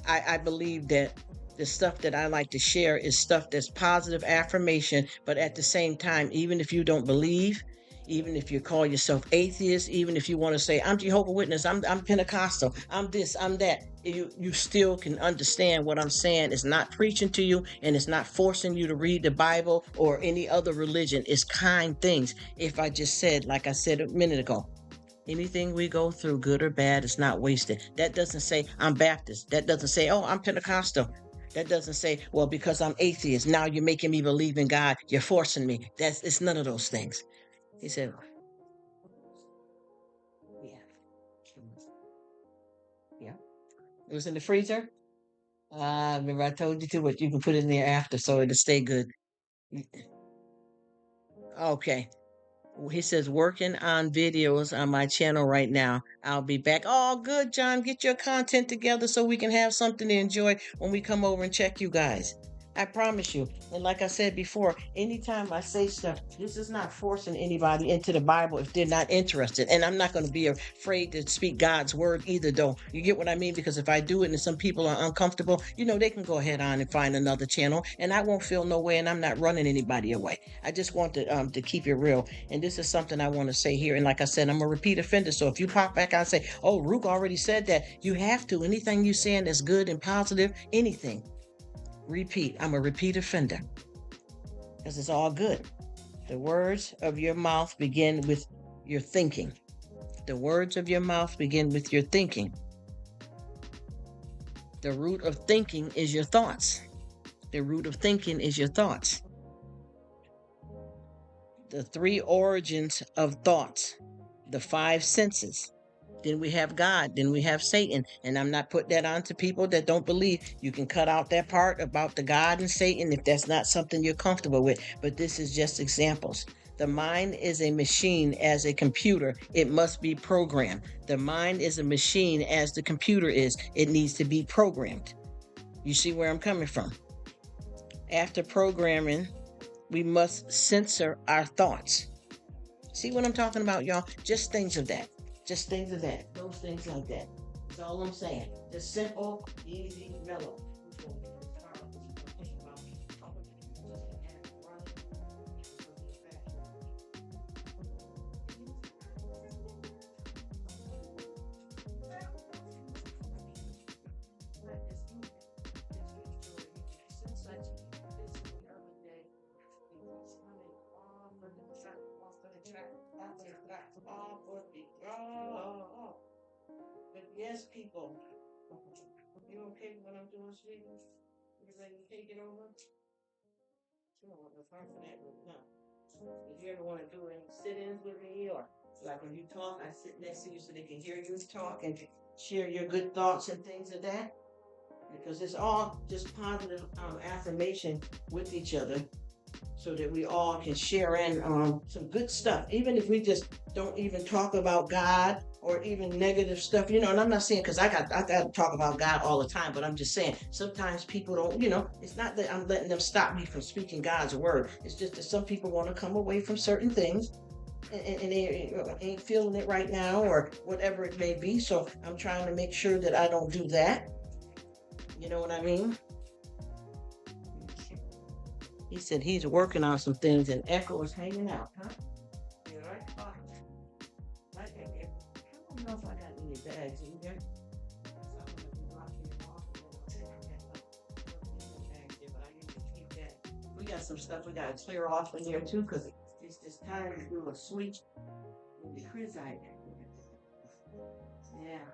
I believe that the stuff that I like to share is stuff that's positive affirmation, but at the same time, even if you don't believe, even if you call yourself atheist, even if you want to say, I'm Jehovah Witness, I'm Pentecostal, I'm this, I'm that, you still can understand what I'm saying. It's not preaching to you, and it's not forcing you to read the Bible or any other religion. It's kind things. If I just said, like I said a minute ago, anything we go through, good or bad, is not wasted. That doesn't say I'm Baptist. That doesn't say, oh, I'm Pentecostal. That doesn't say, well, because I'm atheist, now you're making me believe in God. You're forcing me. It's none of those things. He said, yeah, yeah. It was in the freezer. Remember I told you to, but you can put it in there after so it'll stay good. Okay. He says, working on videos on my channel right now. I'll be back. Oh, good, John. Get your content together so we can have something to enjoy when we come over and check you guys. I promise you. And like I said before, anytime I say stuff, this is not forcing anybody into the Bible if they're not interested. And I'm not going to be afraid to speak God's word either, though. You get what I mean? Because if I do it and some people are uncomfortable, they can go ahead on and find another channel, and I won't feel no way, and I'm not running anybody away. I just want to keep it real. And this is something I want to say here. And like I said, I'm a repeat offender. So if you pop back out and say, oh, Rruk already said that, you have to. Anything you saying that's good and positive, anything, repeat. I'm a repeat offender because it's all good. The words of your mouth begin with your thinking. The words of your mouth begin with your thinking. The root of thinking is your thoughts. The root of thinking is your thoughts. The three origins of thoughts, the five senses. Then we have God, then we have Satan. And I'm not putting that on to people that don't believe. You can cut out that part about the God and Satan if that's not something you're comfortable with. But this is just examples. The mind is a machine as a computer. It must be programmed. The mind is a machine as the computer is. It needs to be programmed. You see where I'm coming from? After programming, we must censor our thoughts. See what I'm talking about, y'all? Just things of that. Just things of that. Those things like that. That's all I'm saying. Just simple, easy, mellow. But yes, people, you okay with what I'm doing, sweetie? You ready to take it over? You don't want no part for that, no. If you ever want to do any sit-ins with me, or like when you talk, I sit next to you so they can hear you talk and share your good thoughts and things of that. Because it's all just positive affirmation with each other, so that we all can share in some good stuff. Even if we just don't even talk about God or even negative stuff, and I'm not saying because I got to talk about God all the time, but I'm just saying sometimes people don't, it's not that I'm letting them stop me from speaking God's word. It's just that some people want to come away from certain things and they ain't feeling it right now or whatever it may be. So I'm trying to make sure that I don't do that. You know what I mean? He said he's working on some things and Echo is hanging out, huh? You right? I don't know if I got any bags in there. We got some stuff we got to clear off in here too, because it's just time to do a sweep with the crizite. Yeah.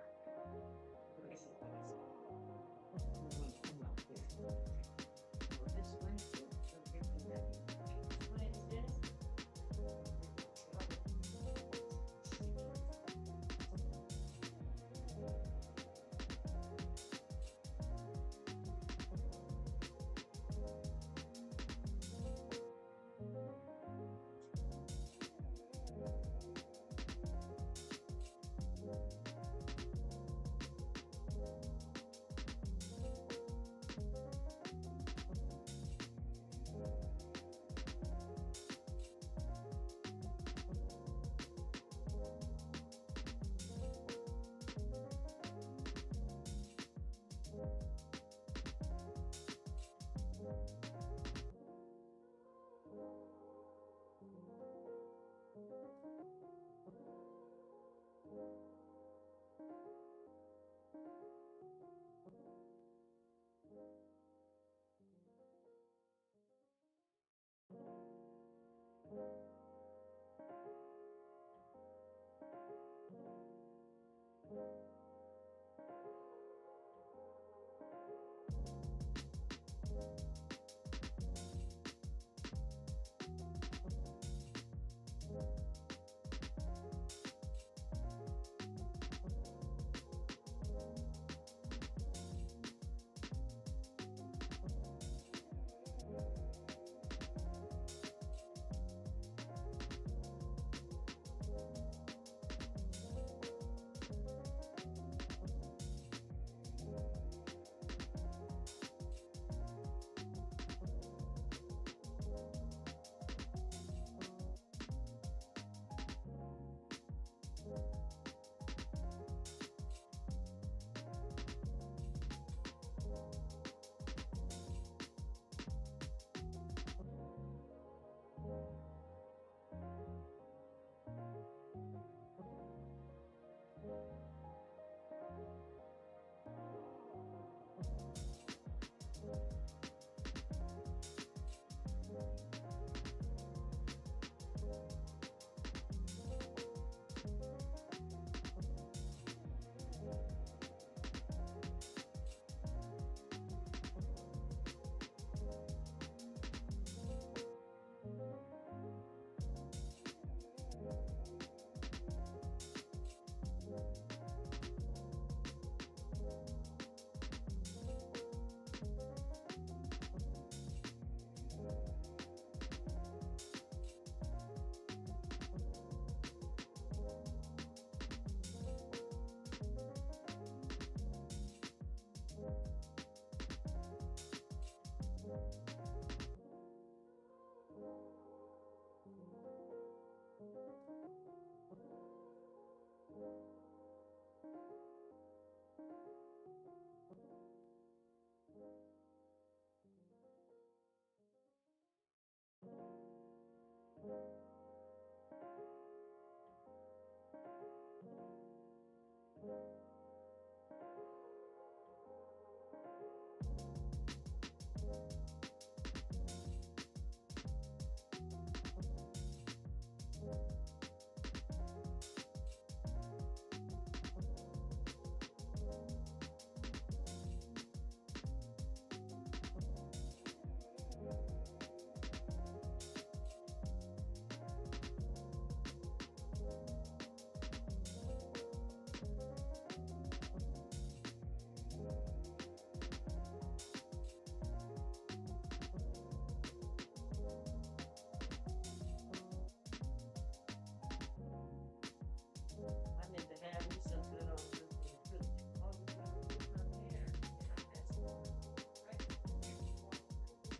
I need to have me some good old good. All you gotta do is come here.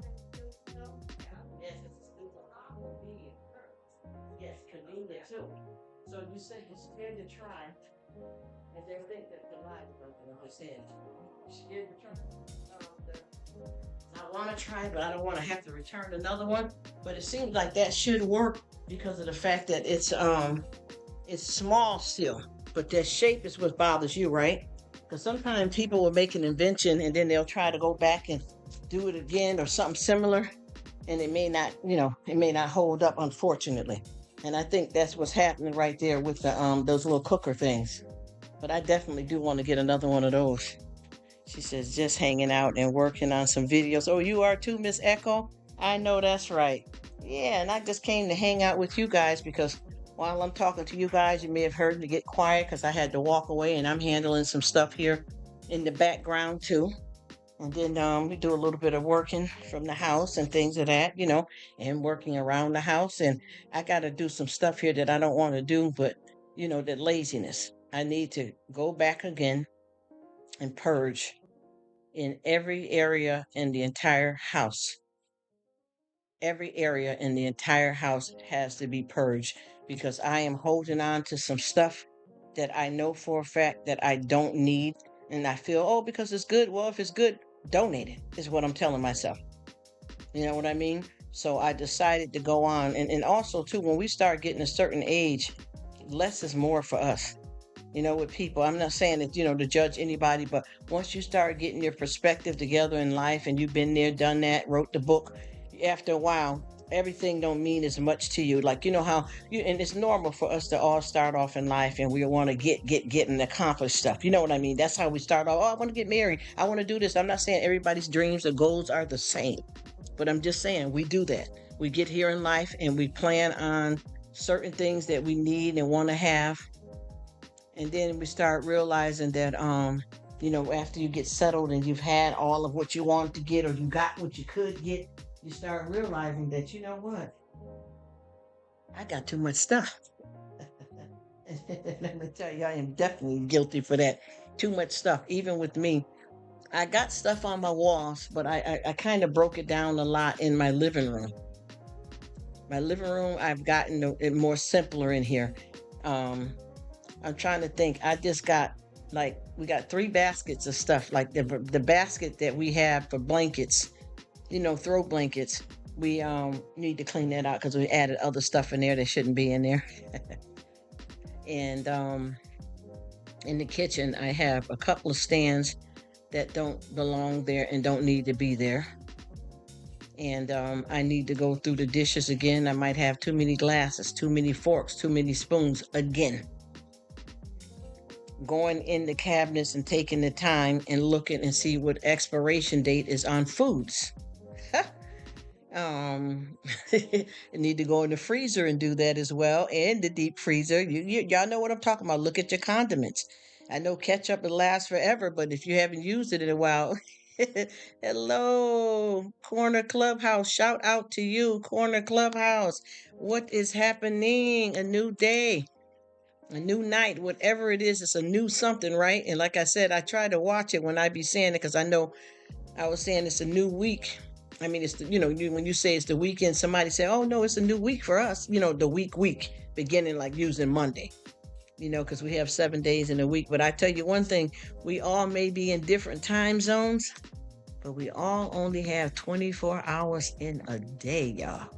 Yes, it's a student. Convenient. Yes, convenient too. So you say you're scared to try, and they think that the light is open on his head. You're scared to try. I want to try, but I don't want to have to return another one. But it seems like that should work because of the fact that it's small still, but that shape is what bothers you, right? Because sometimes people will make an invention and then they'll try to go back and do it again or something similar, and it may not, it may not hold up, unfortunately. And I think that's what's happening right there with the those little cooker things. But I definitely do want to get another one of those. She says, just hanging out and working on some videos. Oh, you are too, Miss Echo? I know that's right. Yeah, and I just came to hang out with you guys because while I'm talking to you guys, you may have heard me get quiet because I had to walk away and I'm handling some stuff here in the background too. And then we do a little bit of working from the house and things of that, and working around the house. And I got to do some stuff here that I don't want to do, but, that laziness. I need to go back again and purge in every area in the entire house. Every area in the entire house has to be purged because I am holding on to some stuff that I know for a fact that I don't need. And I feel, oh, because it's good. Well, if it's good, donate it, is what I'm telling myself. You know what I mean? So I decided to go on. And also, too, when we start getting a certain age, less is more for us. with people. I'm not saying that, to judge anybody, but once you start getting your perspective together in life and you've been there, done that, wrote the book, after a while, everything don't mean as much to you. Like, how and it's normal for us to all start off in life and we want to get and accomplish stuff. You know what I mean? That's how we start off. Oh, I want to get married. I want to do this. I'm not saying everybody's dreams or goals are the same, but I'm just saying we do that. We get here in life and we plan on certain things that we need and want to have, and then we start realizing that after you get settled and you've had all of what you wanted to get, or you got what you could get, you start realizing that, you know what, I got too much stuff. Let me tell you, I am definitely guilty for that. Too much stuff. Even with me, I got stuff on my walls, but I kind of broke it down a lot in my living room. I've gotten it more simpler in here. um I'm trying to think. I just got, like, we got 3 baskets of stuff. Like the basket that we have for blankets, throw blankets. We need to clean that out because we added other stuff in there that shouldn't be in there. And in the kitchen, I have a couple of stands that don't belong there and don't need to be there. And I need to go through the dishes again. I might have too many glasses, too many forks, too many spoons again. Going in the cabinets and taking the time and looking and see what expiration date is on foods. I need to go in the freezer and do that as well, and the deep freezer. Y'all know what I'm talking about. Look at your condiments. I know ketchup will last forever, but if you haven't used it in a while, hello, Corner Clubhouse. Shout out to you, Corner Clubhouse. What is happening? A new day, a new night, whatever it is, it's a new something, right? And like I said, I try to watch it when I be saying it, because I know I was saying it's a new week. I mean, it's when you say it's the weekend, somebody say, "Oh no, it's a new week for us." The week beginning, like using Monday. Because we have 7 days in a week. But I tell you one thing: we all may be in different time zones, but we all only have 24 hours in a day, y'all.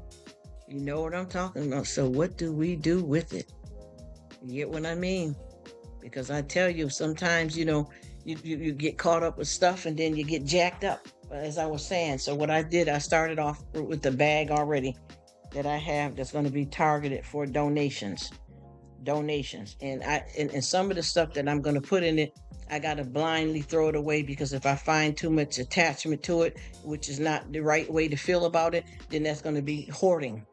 You know what I'm talking about? So what do we do with it? You get what I mean? Because I tell you, sometimes, you get caught up with stuff and then you get jacked up, as I was saying. So what I did, I started off with the bag already that I have that's going to be targeted for donations. And some of the stuff that I'm going to put in it, I got to blindly throw it away, because if I find too much attachment to it, which is not the right way to feel about it, then that's going to be hoarding.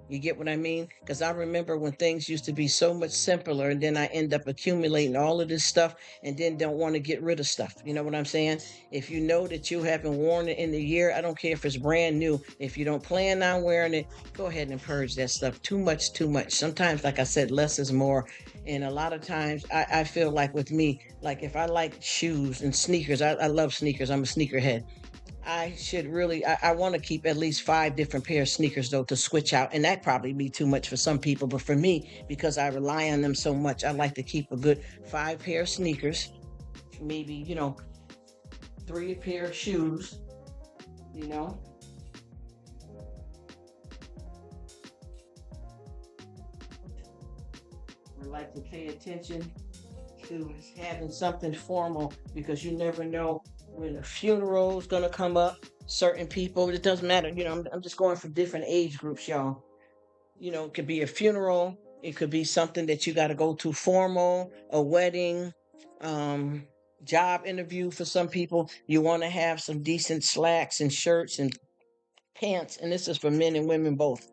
You get what I mean? Because I remember when things used to be so much simpler, and then I end up accumulating all of this stuff and then don't want to get rid of stuff. You know what I'm saying? If you know that you haven't worn it in the year, I don't care if it's brand new. If you don't plan on wearing it, go ahead and purge that stuff. Too much, too much. Sometimes, like I said, less is more. And a lot of times I feel like with me, like if I like shoes and sneakers, I love sneakers. I'm a sneakerhead. I should really, I want to keep at least 5 different pair of sneakers though, to switch out. And that probably be too much for some people. But for me, because I rely on them so much, I like to keep a good 5 pair of sneakers, maybe, 3 pair of shoes, you know. I like to pay attention to having something formal, because you never know when a funeral is going to come up. Certain people, it doesn't matter. I'm just going for different age groups, y'all. It could be a funeral, it could be something that you got to go to formal, a wedding, um, job interview. For some people, you want to have some decent slacks and shirts and pants, and this is for men and women both.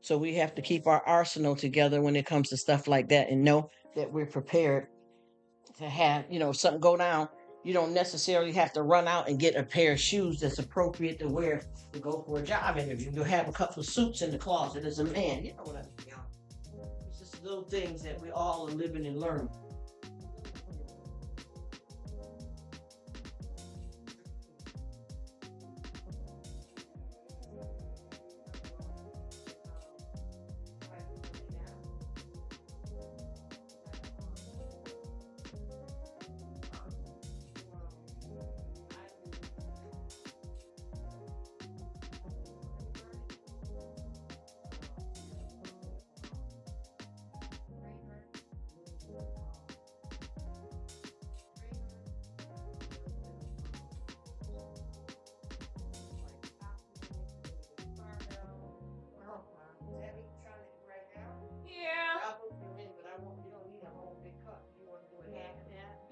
So we have to keep our arsenal together when it comes to stuff like that, and know that we're prepared to have, something go down. You don't necessarily have to run out and get a pair of shoes that's appropriate to wear to go for a job interview. You'll have a couple of suits in the closet as a man. You know what I mean, y'all? It's just little things that we all are living and learning.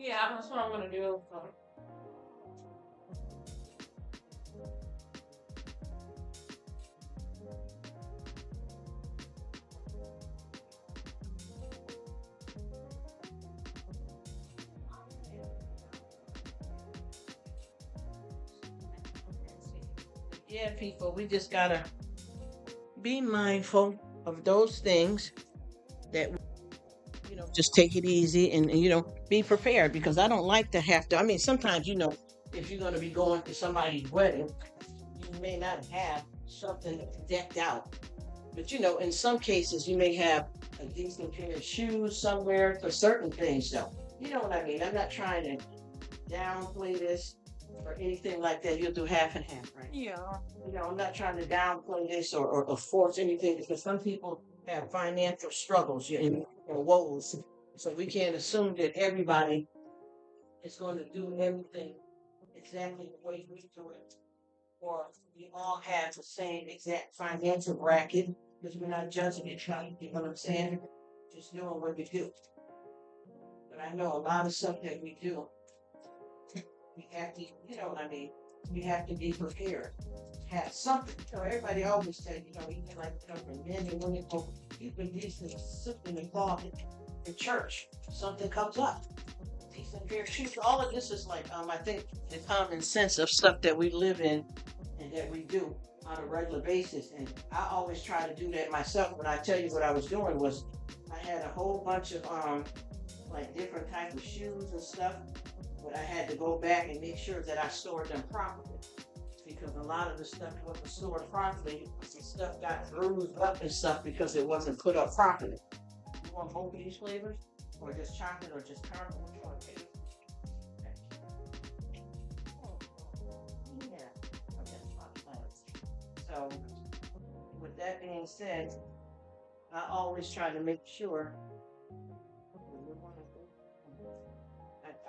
Yeah, that's what I'm gonna do. Yeah, people, we just gotta be mindful of those things that just take it easy and be prepared because I don't like to have to. I mean, sometimes if you're gonna be going to somebody's wedding, you may not have something decked out. But in some cases, you may have a decent pair of shoes somewhere for certain things, though. You know what I mean? I'm not trying to downplay this or anything like that. You'll do half and half, right? Yeah. I'm not trying to downplay this or force anything because some people have financial struggles and woes. So we can't assume that everybody is going to do everything exactly the way we do it or we all have the same exact financial bracket because we're not judging each other. You know what I'm saying? Just doing what we do. But I know a lot of stuff that we do, we have to, you know what I mean? We have to be prepared. Have something. Everybody always said, even like for men and women, even decent soup in the closet in church, something comes up. Decent pair of shoes. All of this is like, I think the common sense of stuff that we live in and that we do on a regular basis. And I always try to do that myself. When I tell you what I was doing was I had a whole bunch of like different types of shoes and stuff, but I had to go back and make sure that I stored them properly. Because a lot of the stuff wasn't stored properly, the stuff got bruised up and stuff because it wasn't put up properly. You want both of these flavors? Or just chocolate or just caramel? Which one? So, with that being said, I always try to make sure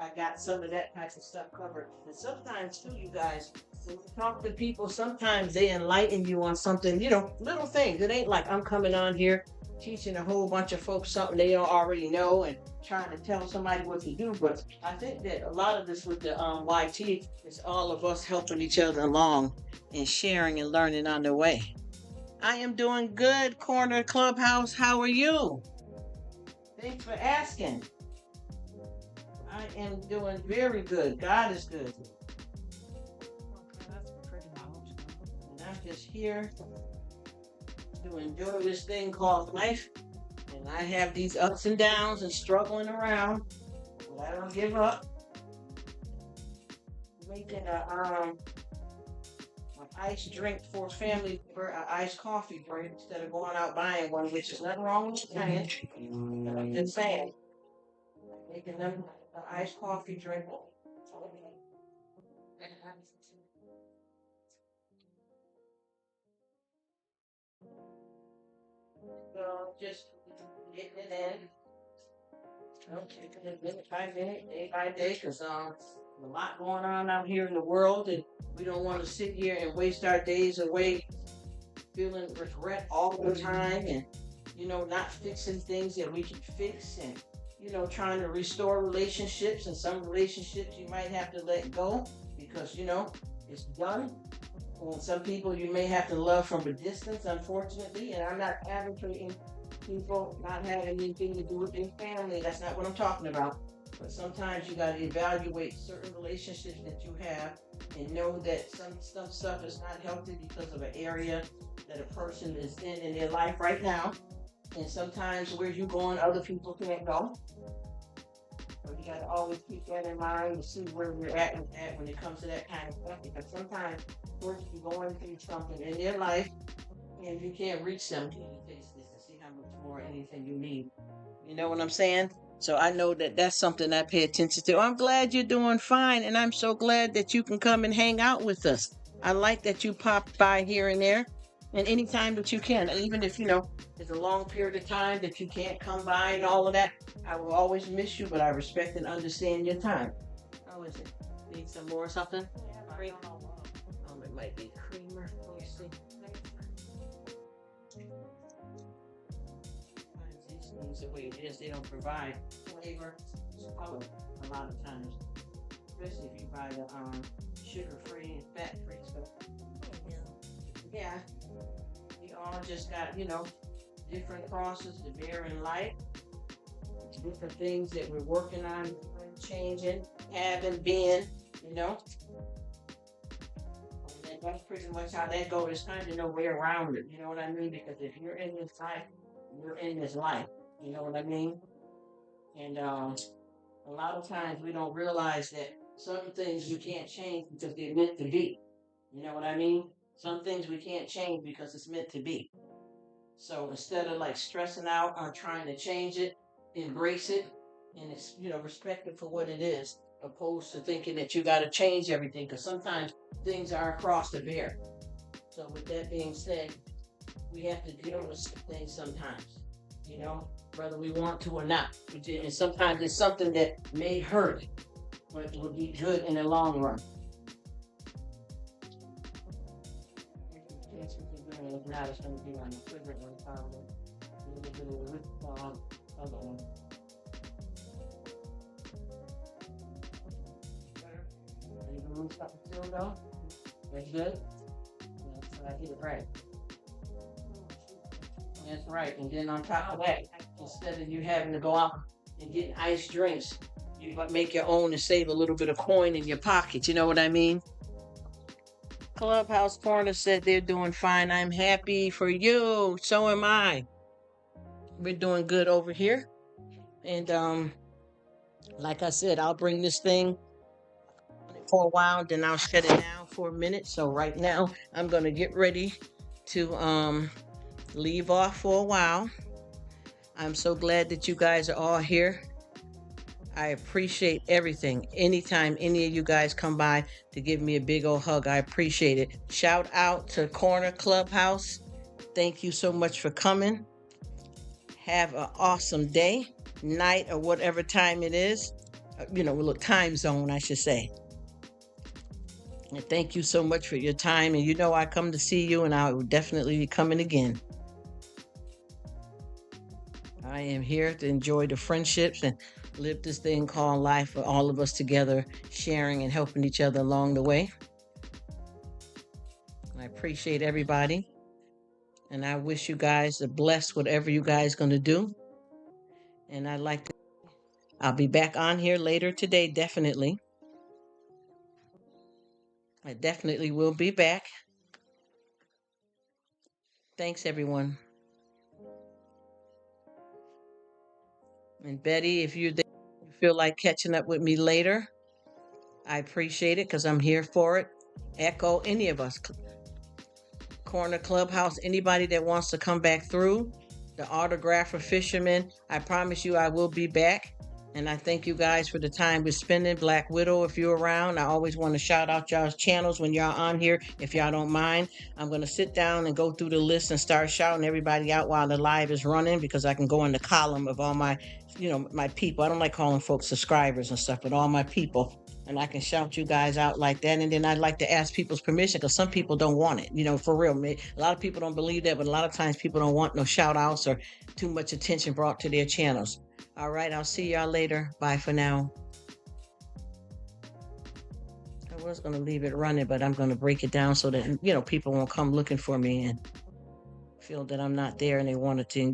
I got some of that type of stuff covered. And sometimes, too, you guys, when you talk to people, sometimes they enlighten you on something, little things. It ain't like I'm coming on here teaching a whole bunch of folks something they don't already know and trying to tell somebody what to do. But I think that a lot of this with the YT is all of us helping each other along and sharing and learning on the way. I am doing good, Corner Clubhouse. How are you? Thanks for asking. I am doing very good. God is good. Okay, that's pretty much. And I'm just here to enjoy this thing called life. And I have these ups and downs and struggling around, but I don't give up. Making an iced drink for family for an iced coffee drink instead of going out buying one, which is nothing wrong with saying. But I'm just saying, making them an iced coffee drink. So just getting it in. Okay, minute by minute, day by day, because a lot going on out here in the world, and we don't want to sit here and waste our days away feeling regret all the time, and not fixing things that we can fix, and trying to restore relationships, and some relationships you might have to let go because it's done. And some people you may have to love from a distance, unfortunately, and I'm not advocating people not having anything to do with their family. That's not what I'm talking about. But sometimes you got to evaluate certain relationships that you have and know that some stuff is not healthy because of an area that a person is in their life right now. And sometimes where you're going, other people can't go. So you got to always keep that in mind to see where we're at with that when it comes to that kind of stuff. Because sometimes, of course, you're going through something in their life and you can't reach them till you taste this and see how much more anything you need. You know what I'm saying? So I know that that's something I pay attention to. I'm glad you're doing fine, and I'm so glad that you can come and hang out with us. I like that you pop by here and there, and anytime that you can, even if it's a long period of time that you can't come by and all of that. I will always miss you, but I respect and understand your time. How is it? Need some more or something? Cream? It might be creamer. Let me see. These things the way it is, they don't provide flavor, color. a lot of times, especially if you buy the sugar-free and fat-free stuff. Yeah, we all just got, different crosses to bear in life, different things that we're working on, changing, having, being, you know. And that's pretty much how that goes. There's kind of no way around it, you know what I mean? Because if you're in this life, you're in this life, you know what I mean? And a lot of times we don't realize that some things you can't change because they're meant to be. You know what I mean? Some things we can't change because it's meant to be. So instead of like stressing out on trying to change it, embrace it and it's, respect it for what it is, opposed to thinking that you got to change everything because sometimes things are across the bear. So with that being said, we have to deal with things sometimes, whether we want to or not. And sometimes it's something that may hurt, but will be good in the long run. Now it's going to be on the trigger one probably. A little bit of the other one. Are you going to move something still though? That's good? That's what I did it right. That's right. And then on top of that, instead of you having to go out and get iced drinks, you make your own and save a little bit of coin in your pocket. You know what I mean? Clubhouse Corner said they're doing fine. I'm happy for you. So am I. We're doing good over here. And like I said, I'll bring this thing for a while, then I'll shut it down for a minute. So right now I'm gonna get ready to leave off for a while. I'm so glad that you guys are all here. I appreciate everything. Anytime any of you guys come by to give me a big old hug, I appreciate it. Shout out to Corner Clubhouse. Thank you so much for coming. Have an awesome day, night, or whatever time it is. Time zone, I should say. And thank you so much for your time. And I come to see you, and I will definitely be coming again. I am here to enjoy the friendships and live this thing called life for all of us together, sharing and helping each other along the way. I appreciate everybody. And I wish you guys the blessed whatever you guys going to do. And I'll be back on here later today, definitely. I definitely will be back. Thanks, everyone. And Betty, if you feel like catching up with me later, I appreciate it because I'm here for it. Echo, any of us. Corner Clubhouse, anybody that wants to come back through. The Autographer Fisherman, I promise you I will be back. And I thank you guys for the time we're spending. Black Widow, if you're around, I always want to shout out y'all's channels when y'all on here, if y'all don't mind. I'm going to sit down and go through the list and start shouting everybody out while the live is running because I can go in the column of all my, my people. I don't like calling folks subscribers and stuff, but all my people. And I can shout you guys out like that. And then I'd like to ask people's permission because some people don't want it, for real. A lot of people don't believe that, but a lot of times people don't want no shout outs or too much attention brought to their channels. All right, I'll see y'all later. Bye for now. I was going to leave it running, but I'm going to break it down so that, people won't come looking for me and feel that I'm not there and they wanted to engage.